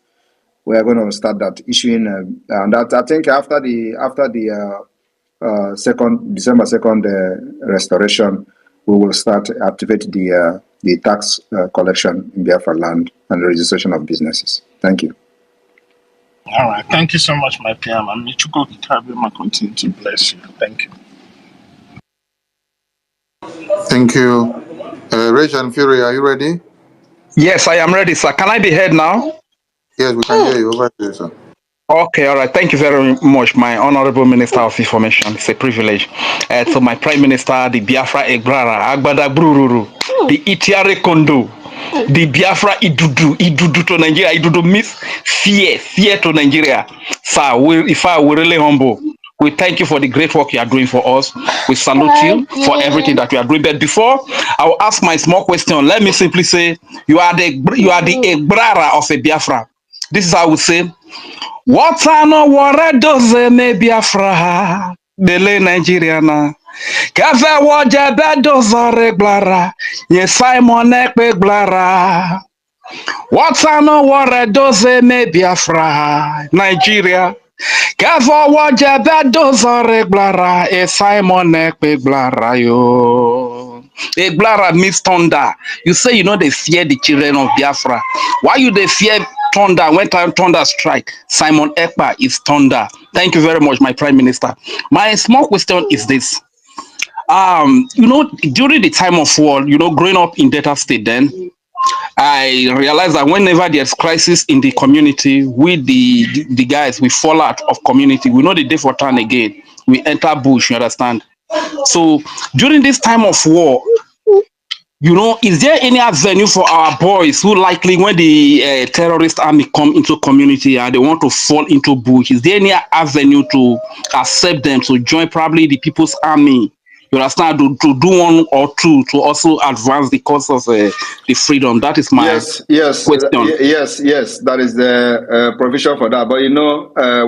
we are going to start that issuing, and that I think after the December 2nd restoration, we will start activate the tax collection in Biafraland and the registration of businesses. Thank you. All right. Thank you so much, my PM. I'm Michuko Kikabima. Continue to bless you. Thank you. Thank you. Rich and Fury, are you ready? Yes, I am ready, sir. Can I be heard now? Yes, we can hear you. Over to you, sir. Okay, all right. Thank you very much, my Honorable Minister of Information. It's a privilege. So my Prime Minister, the Biafra Egrara, Agbada Brururu, the Itiare Kondo, the Biafra Idudu to Nigeria. Idudu means fear to Nigeria. Sir, we're really humble. We thank you for the great work you are doing for us. We salute you for everything that you are doing. But before I will ask my small question, let me simply say you are the Egrara of a Biafra. This is how I would say. Water no water does me Biafra dele Nigeria na kafe waje bedozo reglara ye Simon ekpe glara Water no water does me Biafra Nigeria kafe waje bedozo reglara ye Simon ekpe glara yo Egblara means thunder. You say you know they fear the children of Biafra. Why you they fear thunder when thunder strike? Simon Ekpa is thunder. Thank you very much, my Prime Minister. My small question is this. During the time of war, growing up in Delta State then, I realized that whenever there's crisis in the community, we the guys, we fall out of community. We know the day for turn again. We enter bush, you understand? So during this time of war, is there any avenue for our boys who likely when the terrorist army come into community and they want to fall into bush, is there any avenue to accept them to join probably the people's army You understand, to do one or two to also advance the cause of the freedom. That is my question. Yes. That is the provision for that. But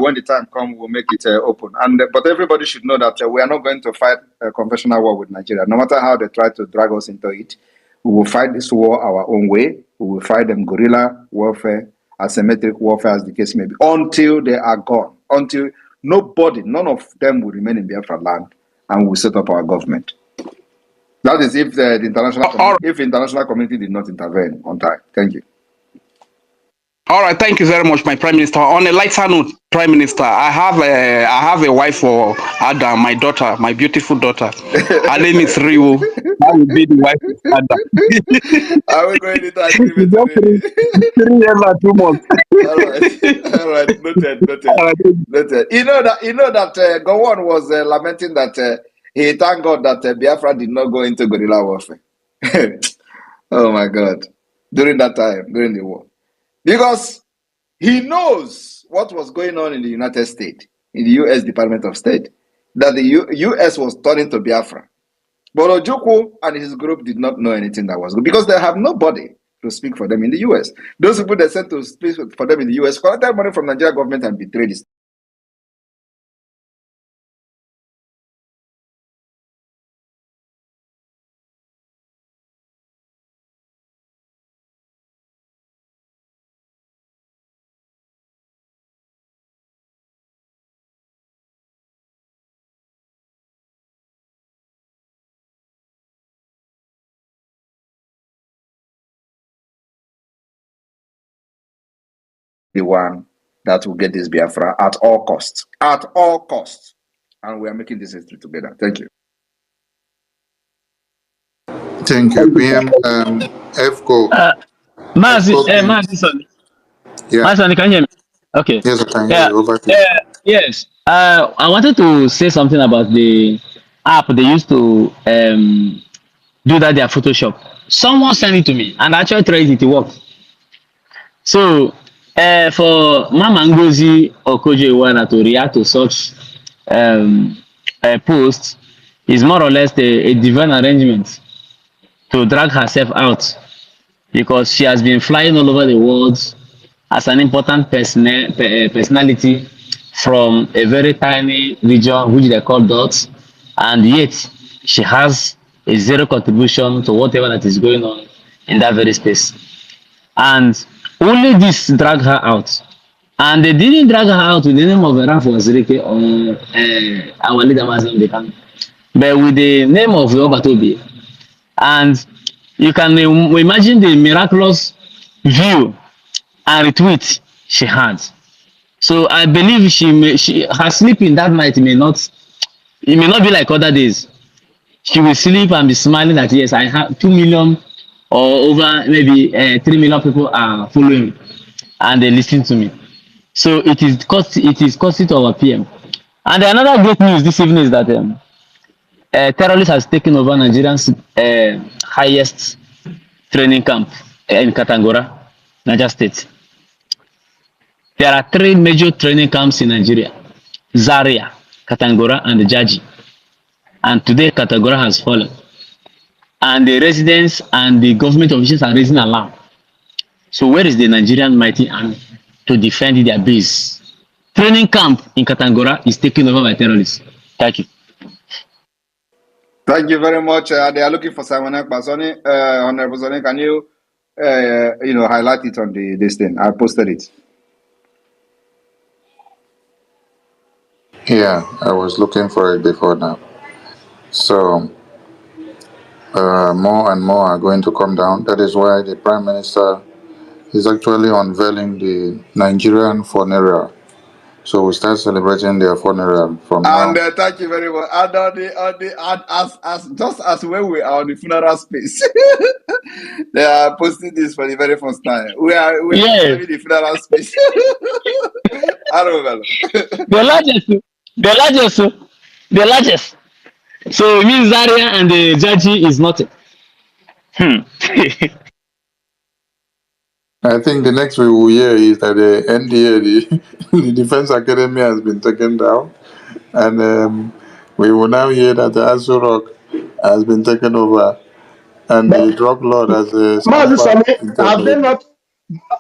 when the time comes, we'll make it open. But everybody should know that we are not going to fight a conventional war with Nigeria. No matter how they try to drag us into it, we will fight this war our own way. We will fight them guerrilla warfare, asymmetric warfare, as the case may be, until they are gone. Until none of them will remain in Biafraland, and we will set up our government. That is if the international community did not intervene on time. Thank you. All right, thank you very much, my Prime Minister. On a lighter note, Prime Minister, I have a wife for Ada, my daughter, my beautiful daughter. Her name is Rio. I will be the wife of Ada. I will go into agreement. 3 years and 2 months. All right. Noted. You know that Gowon was lamenting that he thanked God that Biafra did not go into guerrilla warfare. Oh my God! During that time, during the war. Because he knows what was going on in the United States, in the U.S. Department of State, that the U.S. was turning to Biafra. But Ojukwu and his group did not know anything that was good because they have nobody to speak for them in the U.S. Those people they sent to speak for them in the U.S. collected money from the Nigerian government and betrayed it. The one that will get this Biafra at all costs. At all costs. And we are making this history together. Thank you. Thank you. PM EFCO. Mazi, sorry. Yeah. Mazi, can you hear me? Okay. Yes, I can hear you. Over to you. Yes. I wanted to say something about the app they used to do that their Photoshop. Someone sent it to me and I actually tried it. It worked. So for Mama Ngozi Okoje Iweala to react to such a post is more or less a divine arrangement to drag herself out because she has been flying all over the world as an important personality from a very tiny region which they call dots, and yet she has a zero contribution to whatever that is going on in that very space. And only this drag her out. And they didn't drag her out with the name of Rafa Zirike or our leader Mazam Dekan, but with the name of Obatobi. And you can imagine the miraculous view and retweet she had. So I believe her sleeping that night may not be like other days. She will sleep and be smiling that yes, I have 2 million or over maybe 3 million people are following me and they listen to me. So it is costly to our PM. And another great news this evening is that terrorist has taken over Nigeria's highest training camp in Katangora, Niger State. There are 3 major training camps in Nigeria: Zaria, Katangora, and Jaji. And today Katangora has fallen. And the residents and the government officials are raising alarm. So where is the Nigerian mighty army to defend their base? Training camp in Katangora is taken over by terrorists. Thank you. Thank you very much. They are looking for Simon Ekbasoni. Honorable Soni, can you highlight it on this thing? I posted it. Yeah, I was looking for it before now. So more and more are going to come down. That is why the Prime Minister is actually unveiling the Nigerian funeral. So we start celebrating their funeral from now. And thank you very much. And just as when we are on the funeral space, they are posting this for the very first time. We are in the funeral space. I don't know. The largest. So it means Zaria and the Jaji is nothing. I think the next we will hear is that the NDA, the Defense Academy, has been taken down, and we will now hear that the Aso Rock has been taken over, and But the drug lord has Mazi somehow Sani, have they intervened. not?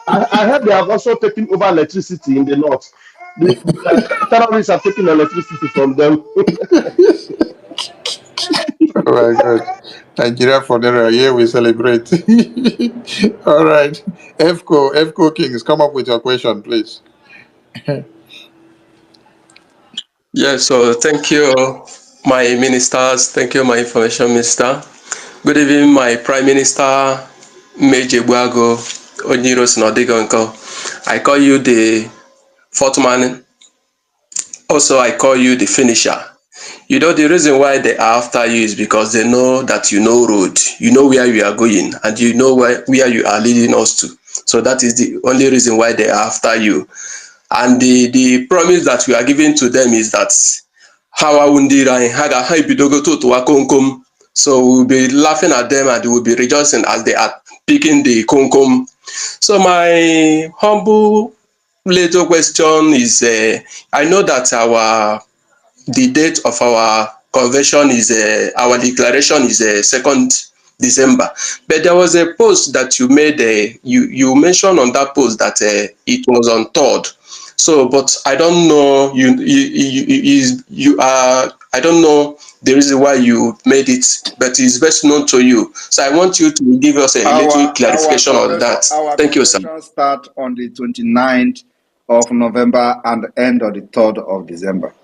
I heard they have also taken over electricity in the north. The terrorists have taken electricity from them. Oh my God. Nigeria for Naira, here we celebrate. All right. FCO Kings, come up with your question, please. Yes, so thank you, my ministers. Thank you, my information minister. Good evening, my Prime Minister, Meje Buago, Onyiro Sinodigonko. I call you the fourth man. Also, I call you the finisher. You know, the reason why they are after you is because they know that you know road, you know where you are going, and you know where you are leading us to. So that is the only reason why they are after you. And the promise that we are giving to them is that how Wundira Haga Haibidogo to Wakonkom. So we'll be laughing at them and we'll be rejoicing as they are picking the Konkom. So my humble little question is I know that the date of our convention is our declaration is 2nd December, but there was a post that you made. You mentioned on that post that it was on 3rd. So, but I don't know. You are. I don't know the reason why you made it, but it's best known to you. So I want you to give us a little clarification on that. Thank you, sir. Convention start on the 29th of November and end on the 3rd of December.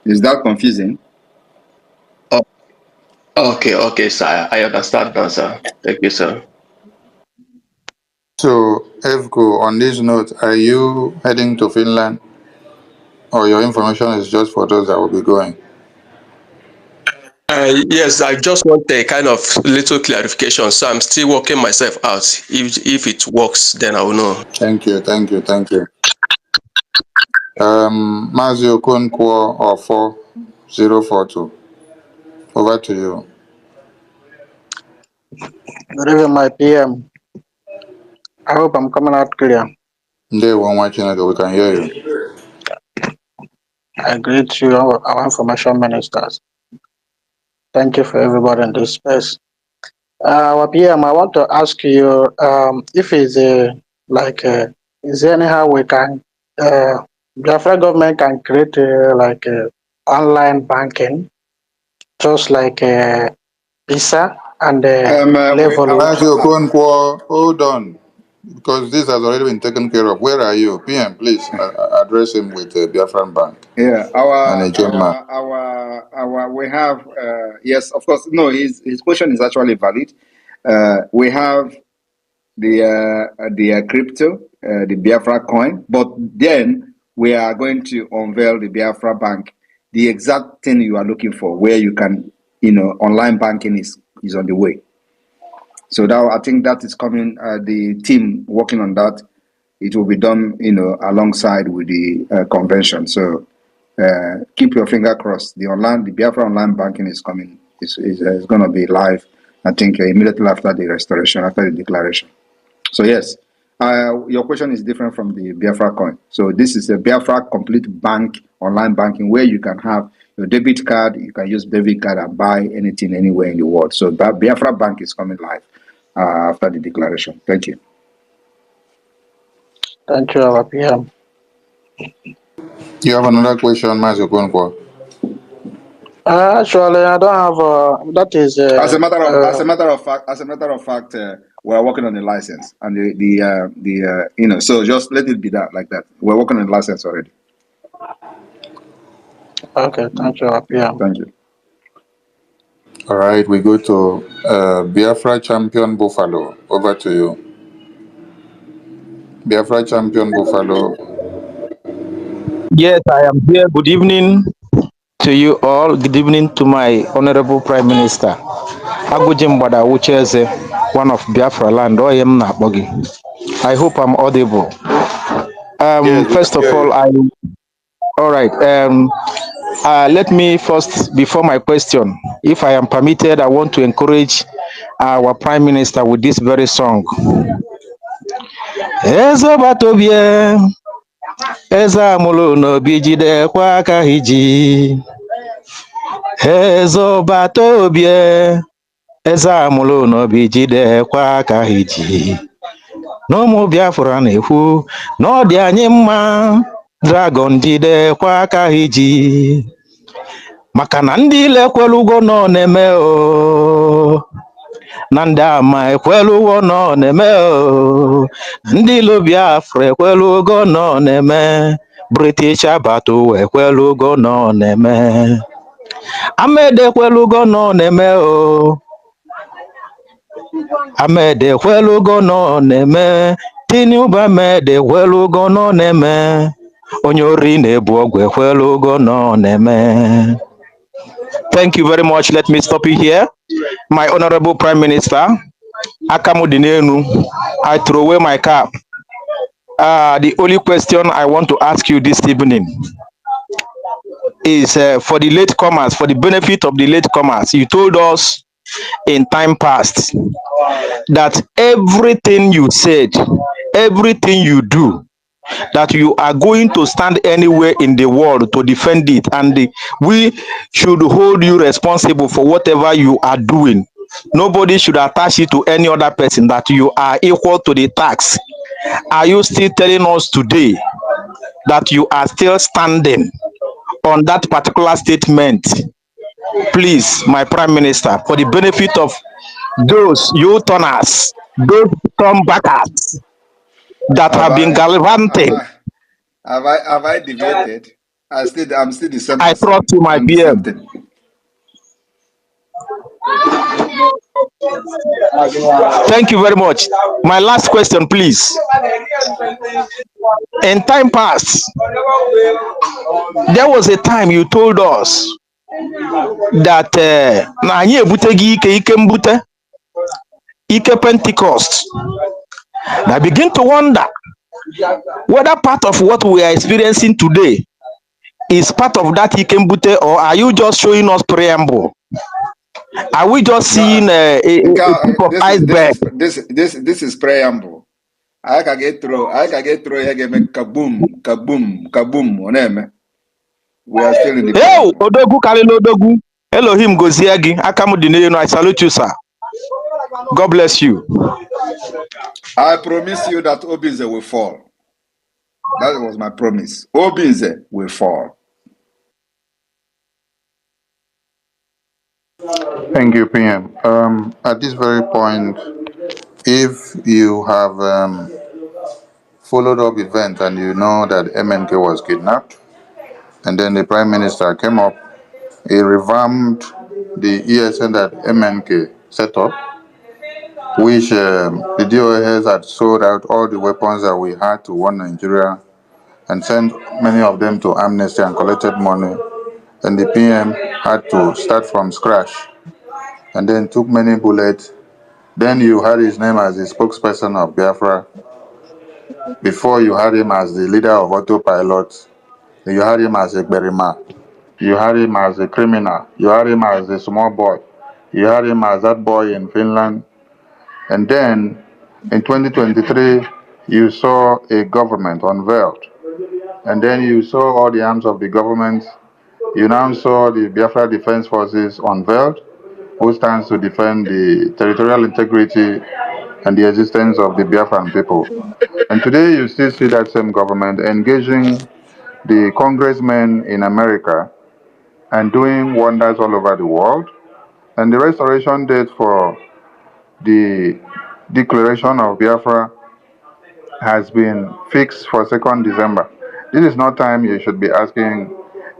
Is that confusing? Oh, okay, sir. I understand now, sir. Thank you, sir. So, FCO, on this note, are you heading to Finland, or your information is just for those that will be going? Yes, I just want a kind of little clarification. So I'm still working myself out. If it works, then I will know. Thank you. Mazi Okonkwo or 4042. Over to you. Good evening, my PM. I hope I'm coming out clear. Day one watching it, we can hear you. I greet you, our information ministers. Thank you for everybody in this space. Our PM, I want to ask you if it's is there anyhow we can, Biafra government can create online banking, just like Visa and Level. Mazi Okonkwo, hold on, because this has already been taken care of. Where are you? PM, please address him with Biafran Bank. Yeah, we have yes, of course. No, his question is actually valid. We have the crypto, the Biafra coin, but then we are going to unveil the Biafra Bank, the exact thing you are looking for, where you can, online banking is on the way. So now I think that is coming. The team working on that, it will be done, alongside with the convention. So keep your finger crossed. The Biafra online banking is coming. Is going to be live. I think immediately after the restoration, after the declaration. So yes, your question is different from the Biafra coin. So this is a Biafra complete bank, online banking, where you can have your debit card. You can use debit card and buy anything anywhere in the world. So that Biafra bank is coming live after the declaration. Thank you. Thank you, our PM. You have another question, Mazi Okonkwo? Actually, I don't have. That is. As a matter of fact, we're working on the license and so just let it be that like that. We're working on the license already. Okay, thank you, our PM. Thank you. All right, we go to Biafra champion Buffalo. Over to you. Biafra champion Buffalo. Yes, I am here. Good evening to you all. Good evening to my Honorable Prime Minister. Agujimbada Ucheze, one of Biafraland. I hope I'm audible. Yes, we First can of hear all, you. all right. Let me first, before my question, if I am permitted, I want to encourage our Prime Minister with this very song. Ezobatobie, Eza Molo no Bijide Kwaka Hiji. Ezobatobie, Ezamulo no bijide kwa kahiji. No mu Biafra na-ekwu na ọ dị anyị mma, Dragon jide kwa kahiji. Maka na ndị ile ekwelugo nọ na-eme o, na ndị ama ekwelugo nọ na-eme o, ndị ilo Biafra ekwelugo nọ na-eme, British abatu ekwelugo nọ na-eme, Ahmed ekwelugo nọ na-eme o, Ahmed ekwelugo nọ na-eme, Tinubu Ahmed ekwelugo nọ na-eme, onye ori na-ebu ọgwụ ekwelugo nọ na-eme. Thank you very much. Let me stop it here. My Honorable Prime Minister, Akamudinenu, I throw away my cap. The only question I want to ask you this evening is for the latecomers, for the benefit of the latecomers. You told us in time past that everything you said, everything you do, that you are going to stand anywhere in the world to defend it, and we should hold you responsible for whatever you are doing. Nobody should attach it to any other person, that you are equal to the tax. Are you still telling us today that you are still standing on that particular statement? Please, my Prime Minister, for the benefit of those U-turners, those turn-backers that have been gallivanting. Have I deviated? I'm still the same. I trust you, my PM. Thank you very much. My last question, please. In time past, there was a time you told us that na anyị ebutegi ike mbute, ike Pentecost. I begin to wonder whether part of what we are experiencing today is part of that Ikembute, or are you just showing us preamble? Are we just seeing a tip of iceberg? This is preamble. I can get through. I can make kaboom, kaboom, kaboom. We are still in the. Hey, Odogu Kalilo Odogu. Elohim Goziagi. Akamudineno. I salute you, sir. God bless you. I promise you that Obinze will fall. That was my promise. Obinze will fall. Thank you, PM. At this very point, if you have followed up events and you know that MNK was kidnapped, and then the Prime Minister came up, he revamped the ESN that MNK set up, which the DOS had sold out all the weapons that we had to one Nigeria and sent many of them to Amnesty and collected money. And the PM had to start from scratch and then took many bullets. Then you had his name as the spokesperson of Biafra. Before you had him as the leader of autopilot. You had him as a Berima. You had him as a criminal. You had him as a small boy. You had him as that boy in Finland. And then in 2023, you saw a government unveiled. And then you saw all the arms of the government. You now saw the Biafra Defense Forces unveiled, who stands to defend the territorial integrity and the existence of the Biafran people. And today you still see that same government engaging the congressmen in America and doing wonders all over the world. And the restoration date for the declaration of Biafra has been fixed for 2nd December. This is not time you should be asking,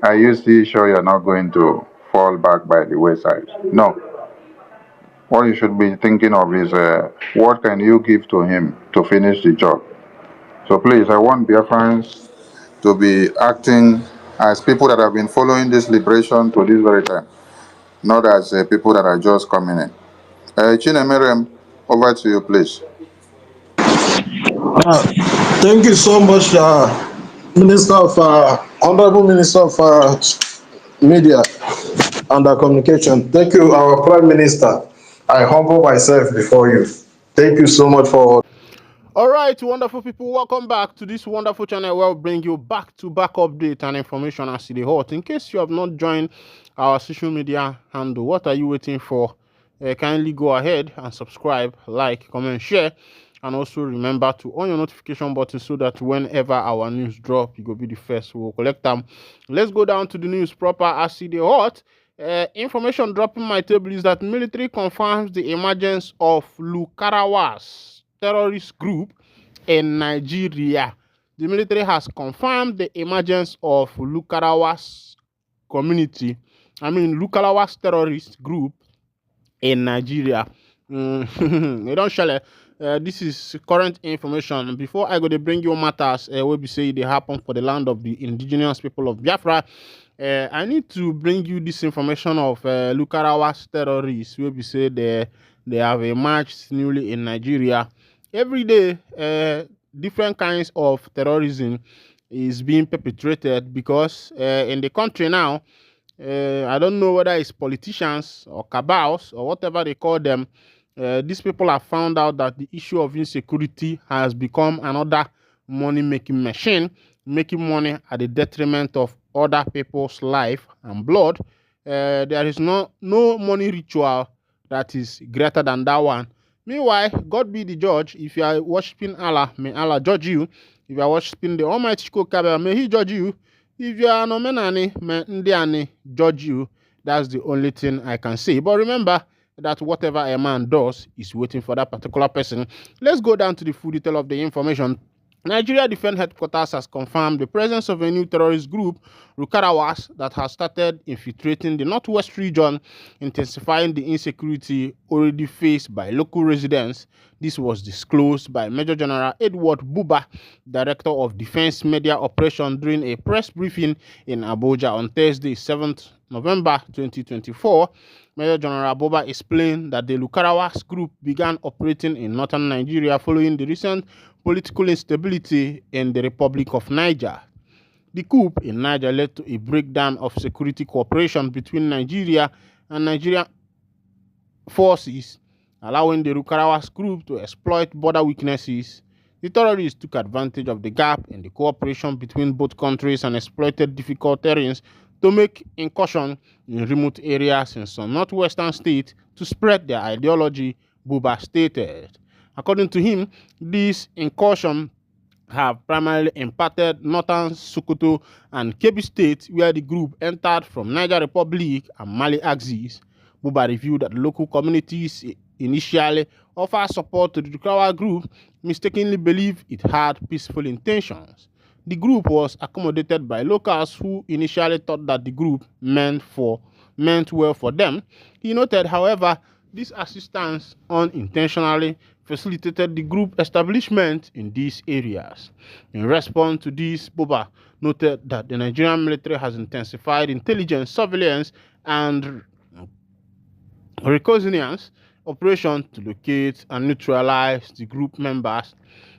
are you still sure you're not going to fall back by the wayside? No. What you should be thinking of is what can you give to him to finish the job? So please, I want Biafrans to be acting as people that have been following this liberation to this very time, not as people that are just coming in. Chinemerem, over to you, please. Thank you so much, Honorable Minister of Media and Communication. Thank you, our Prime Minister. I humble myself before you. Thank you so much for. All right, wonderful people, welcome back to this wonderful channel where we bring you back-to-back update and information as the hot. In case you have not joined our social media handle, what are you waiting for? Kindly go ahead and subscribe, like, comment, share, and also remember to on your notification button so that whenever our news drop, you go be the first. We'll collect them. Let's go down to the news proper as the hot. Information dropping my table is that military confirms the emergence of Lukarawas terrorist group in Nigeria. The military has confirmed the emergence of Lukarawas Lukarawas terrorist group in Nigeria. They don't share. This is current information. Before I go to bring you matters, where we say they happen for the land of the indigenous people of Biafra. I need to bring you this information of Lukarawas terrorists, where we say they have emerged newly in Nigeria. Every day, different kinds of terrorism is being perpetrated because in the country now, I don't know whether it's politicians or cabals or whatever they call them. These people have found out that the issue of insecurity has become another money-making machine, making money at the detriment of other people's life and blood. There is no money ritual that is greater than that one. Meanwhile, God be the judge. If you are worshiping Allah, may Allah judge you. If you are worshiping the Almighty Shukokaba, may He judge you. If you are no menani, may Ndiani judge you. That's the only thing I can say. But remember that whatever a man does is waiting for that particular person. Let's go down to the full detail of the information. Nigeria Defense Headquarters has confirmed the presence of a new terrorist group, Lukarawas, that has started infiltrating the northwest region, intensifying the insecurity already faced by local residents. This was disclosed by Major General Edward Buba, Director of Defense Media Operation, during a press briefing in Abuja on Thursday, 7th November 2024. Major General Buba explained that the Lukarawas group began operating in northern Nigeria following the recent political instability in the Republic of Niger. The coup in Niger led to a breakdown of security cooperation between Nigeria and Nigerian forces, allowing the Lukarawas group to exploit border weaknesses. The terrorists took advantage of the gap in the cooperation between both countries and exploited difficult terrains to make incursion in remote areas in some northwestern states to spread their ideology, Buba stated. According to him, these incursions have primarily impacted northern Sokoto and Kebbi states, where the group entered from Niger Republic and Mali axis. Buba revealed that local communities initially offered support to the Dukawa group, mistakenly believed it had peaceful intentions. The group was accommodated by locals who initially thought that the group meant well for them. He noted, however, this assistance unintentionally facilitated the group establishment in these areas. In response to this, Buba noted that the Nigerian military has intensified intelligence, surveillance, and reconnaissance operations to locate and neutralize the group members.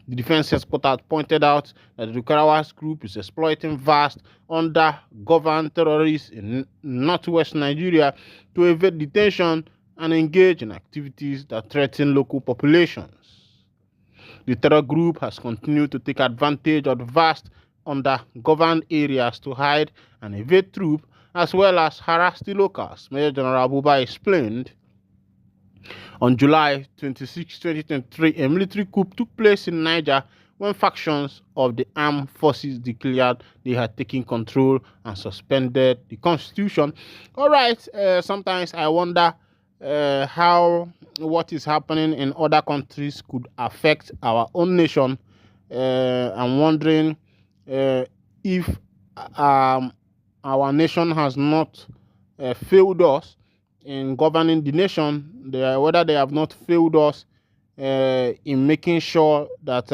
The defense headquarters pointed out that the Lukarawas group is exploiting vast under-governed terrorists in northwest Nigeria to evade detention and engage in activities that threaten local populations. The terror group has continued to take advantage of the vast under-governed areas to hide and evade troops, as well as harass the locals, Major General Buba explained. On July 26, 2023, a military coup took place in Niger when factions of the armed forces declared they had taken control and suspended the constitution. All right, sometimes I wonder how what is happening in other countries could affect our own nation. I'm wondering if our nation has not failed us in governing the nation, whether they have not failed us in making sure that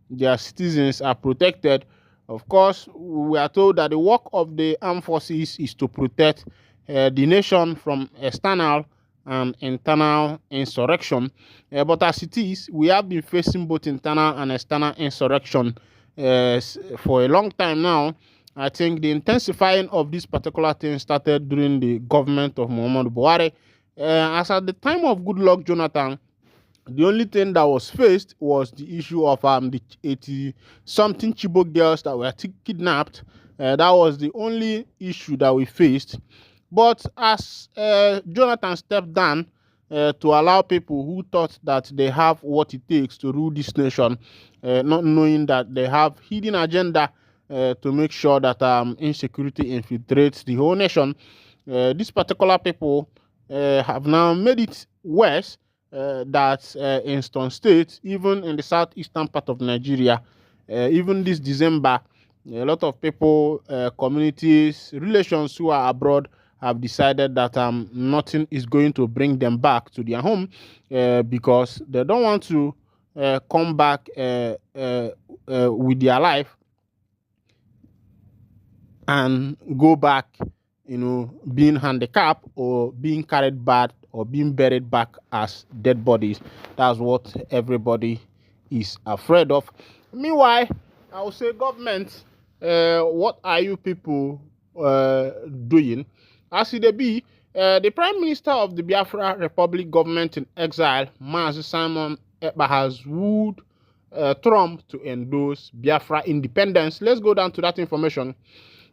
their citizens are protected. Of course, we are told that the work of the armed forces is to protect the nation from external and internal insurrection. But as it is, we have been facing both internal and external insurrection for a long time now. I think the intensifying of this particular thing started during the government of Muhammadu Buhari. As at the time of Goodluck Jonathan, The only thing that was faced was the issue of the 80-something Chibok girls that were kidnapped. That was the only issue that we faced. But as Jonathan stepped down to allow people who thought that they have what it takes to rule this nation, not knowing that they have hidden agenda to make sure that insecurity infiltrates the whole nation, these particular people have now made it worse. That in some states, even in the southeastern part of Nigeria, even this December, a lot of people, communities, relations who are abroad have decided that nothing is going to bring them back to their home because they don't want to come back with their life and go back, being handicapped or being carried back or being buried back as dead bodies. That's what everybody is afraid of. Meanwhile, I will say, government, what are you people doing? As it be, the Prime Minister of the Biafra Republic government in exile, Mazi Simon Ekpa, has wooed Trump to endorse Biafra independence. Let's go down to that information.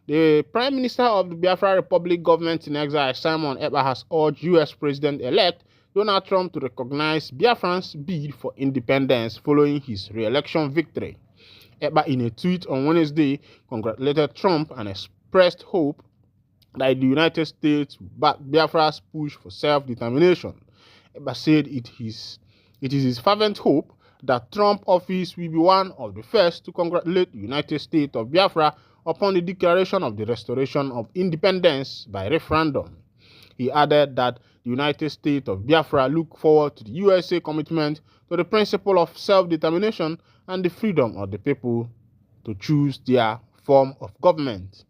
The Prime Minister of the Biafra Republic government in exile, Simon Ekpa, has urged U.S. President-elect Donald Trump to recognize Biafran's bid for independence following his re-election victory. Ekpa, in a tweet on Wednesday, congratulated Trump and expressed hope that the United States back Biafra's push for self-determination. Ekpa said it is his fervent hope that Trump office will be one of the first to congratulate the United States of Biafra upon the declaration of the restoration of independence by referendum. He added that the United States of Biafra look forward to the USA commitment to the principle of self-determination and the freedom of the people to choose their form of government.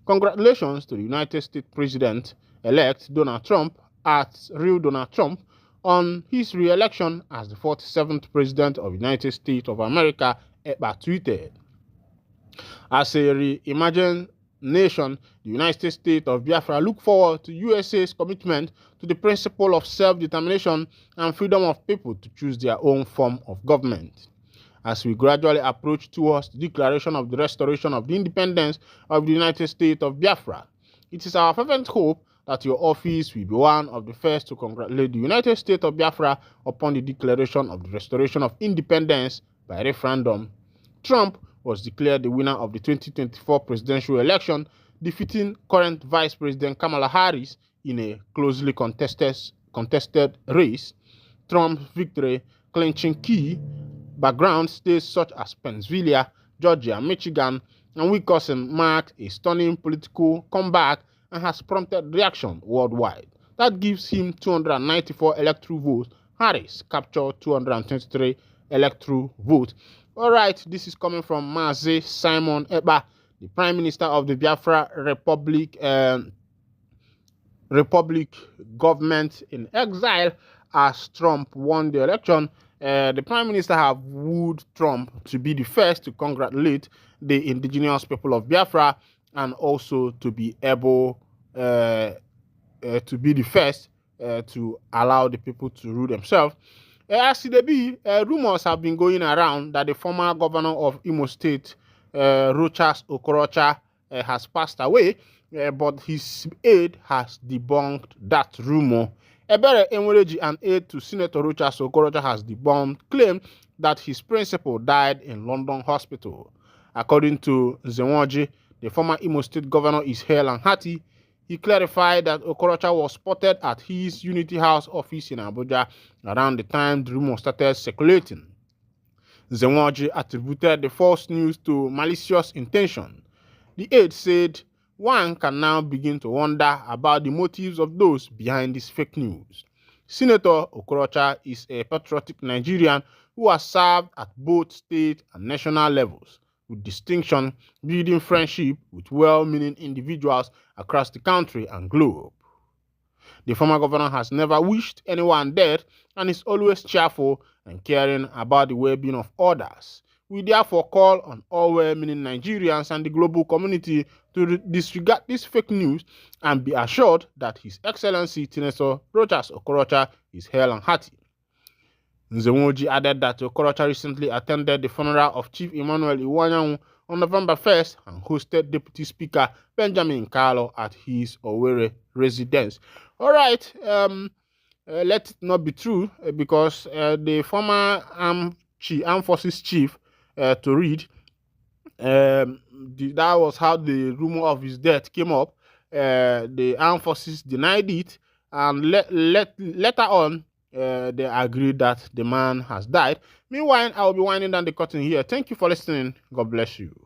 Congratulations to the United States President-elect Donald Trump at Real Donald Trump on his re-election as the 47th President of the United States of America, Ekpa tweeted. As a re-emergent nation, the United States of Biafra look forward to USA's commitment to the principle of self-determination and freedom of people to choose their own form of government. As we gradually approach towards the declaration of the restoration of the independence of the United States of Biafra, it is our fervent hope that your office will be one of the first to congratulate the United States of Biafra upon the declaration of the restoration of independence by referendum. Trump was declared the winner of the 2024 presidential election, defeating current Vice President Kamala Harris in a closely contested race. Trump's victory clinching key background states such as Pennsylvania, Georgia, Michigan, and Wisconsin marked a stunning political comeback and has prompted reaction worldwide. That gives him 294 electoral votes. Harris captured 223 electoral votes. All right, this is coming from Mazi Simon Ekpa, the Prime Minister of the Biafra Republic government in exile, as Trump won the election. The Prime Minister have wooed Trump to be the first to congratulate the indigenous people of Biafra and also to be able to be the first to allow the people to rule themselves. As it be, rumors have been going around that the former governor of Imo State, Rochas Okorocha, has passed away, but his aide has debunked that rumor. Ebere Enwereji, an aide to Senator Rochas Okorocha, has debunked claim that his principal died in London hospital. According to Zenwoji, the former Imo State governor is hale and hearty. He clarified that Okorocha was spotted at his Unity House office in Abuja around the time the rumor started circulating. Zenwoji attributed the false news to malicious intention. The aide said, "One can now begin to wonder about the motives of those behind this fake news." Senator Okorocha is a patriotic Nigerian who has served at both state and national levels with distinction, building friendship with well-meaning individuals across the country and globe. The former governor has never wished anyone dead and is always cheerful and caring about the well-being of others. We therefore call on all well-meaning Nigerians and the global community to disregard this fake news and be assured that His Excellency Senator Rochas Okorocha is hale and hearty. Nzemoji added that Okorocha recently attended the funeral of Chief Emmanuel Iwanyanwu on November 1st and hosted Deputy Speaker Benjamin Carlo at his Owerri residence. All right, let it not be true because the former armed forces chief to read, that was how the rumor of his death came up. The armed forces denied it, and later on, they agreed that the man has died. Meanwhile, I will be winding down the curtain here. Thank you for listening. God bless you.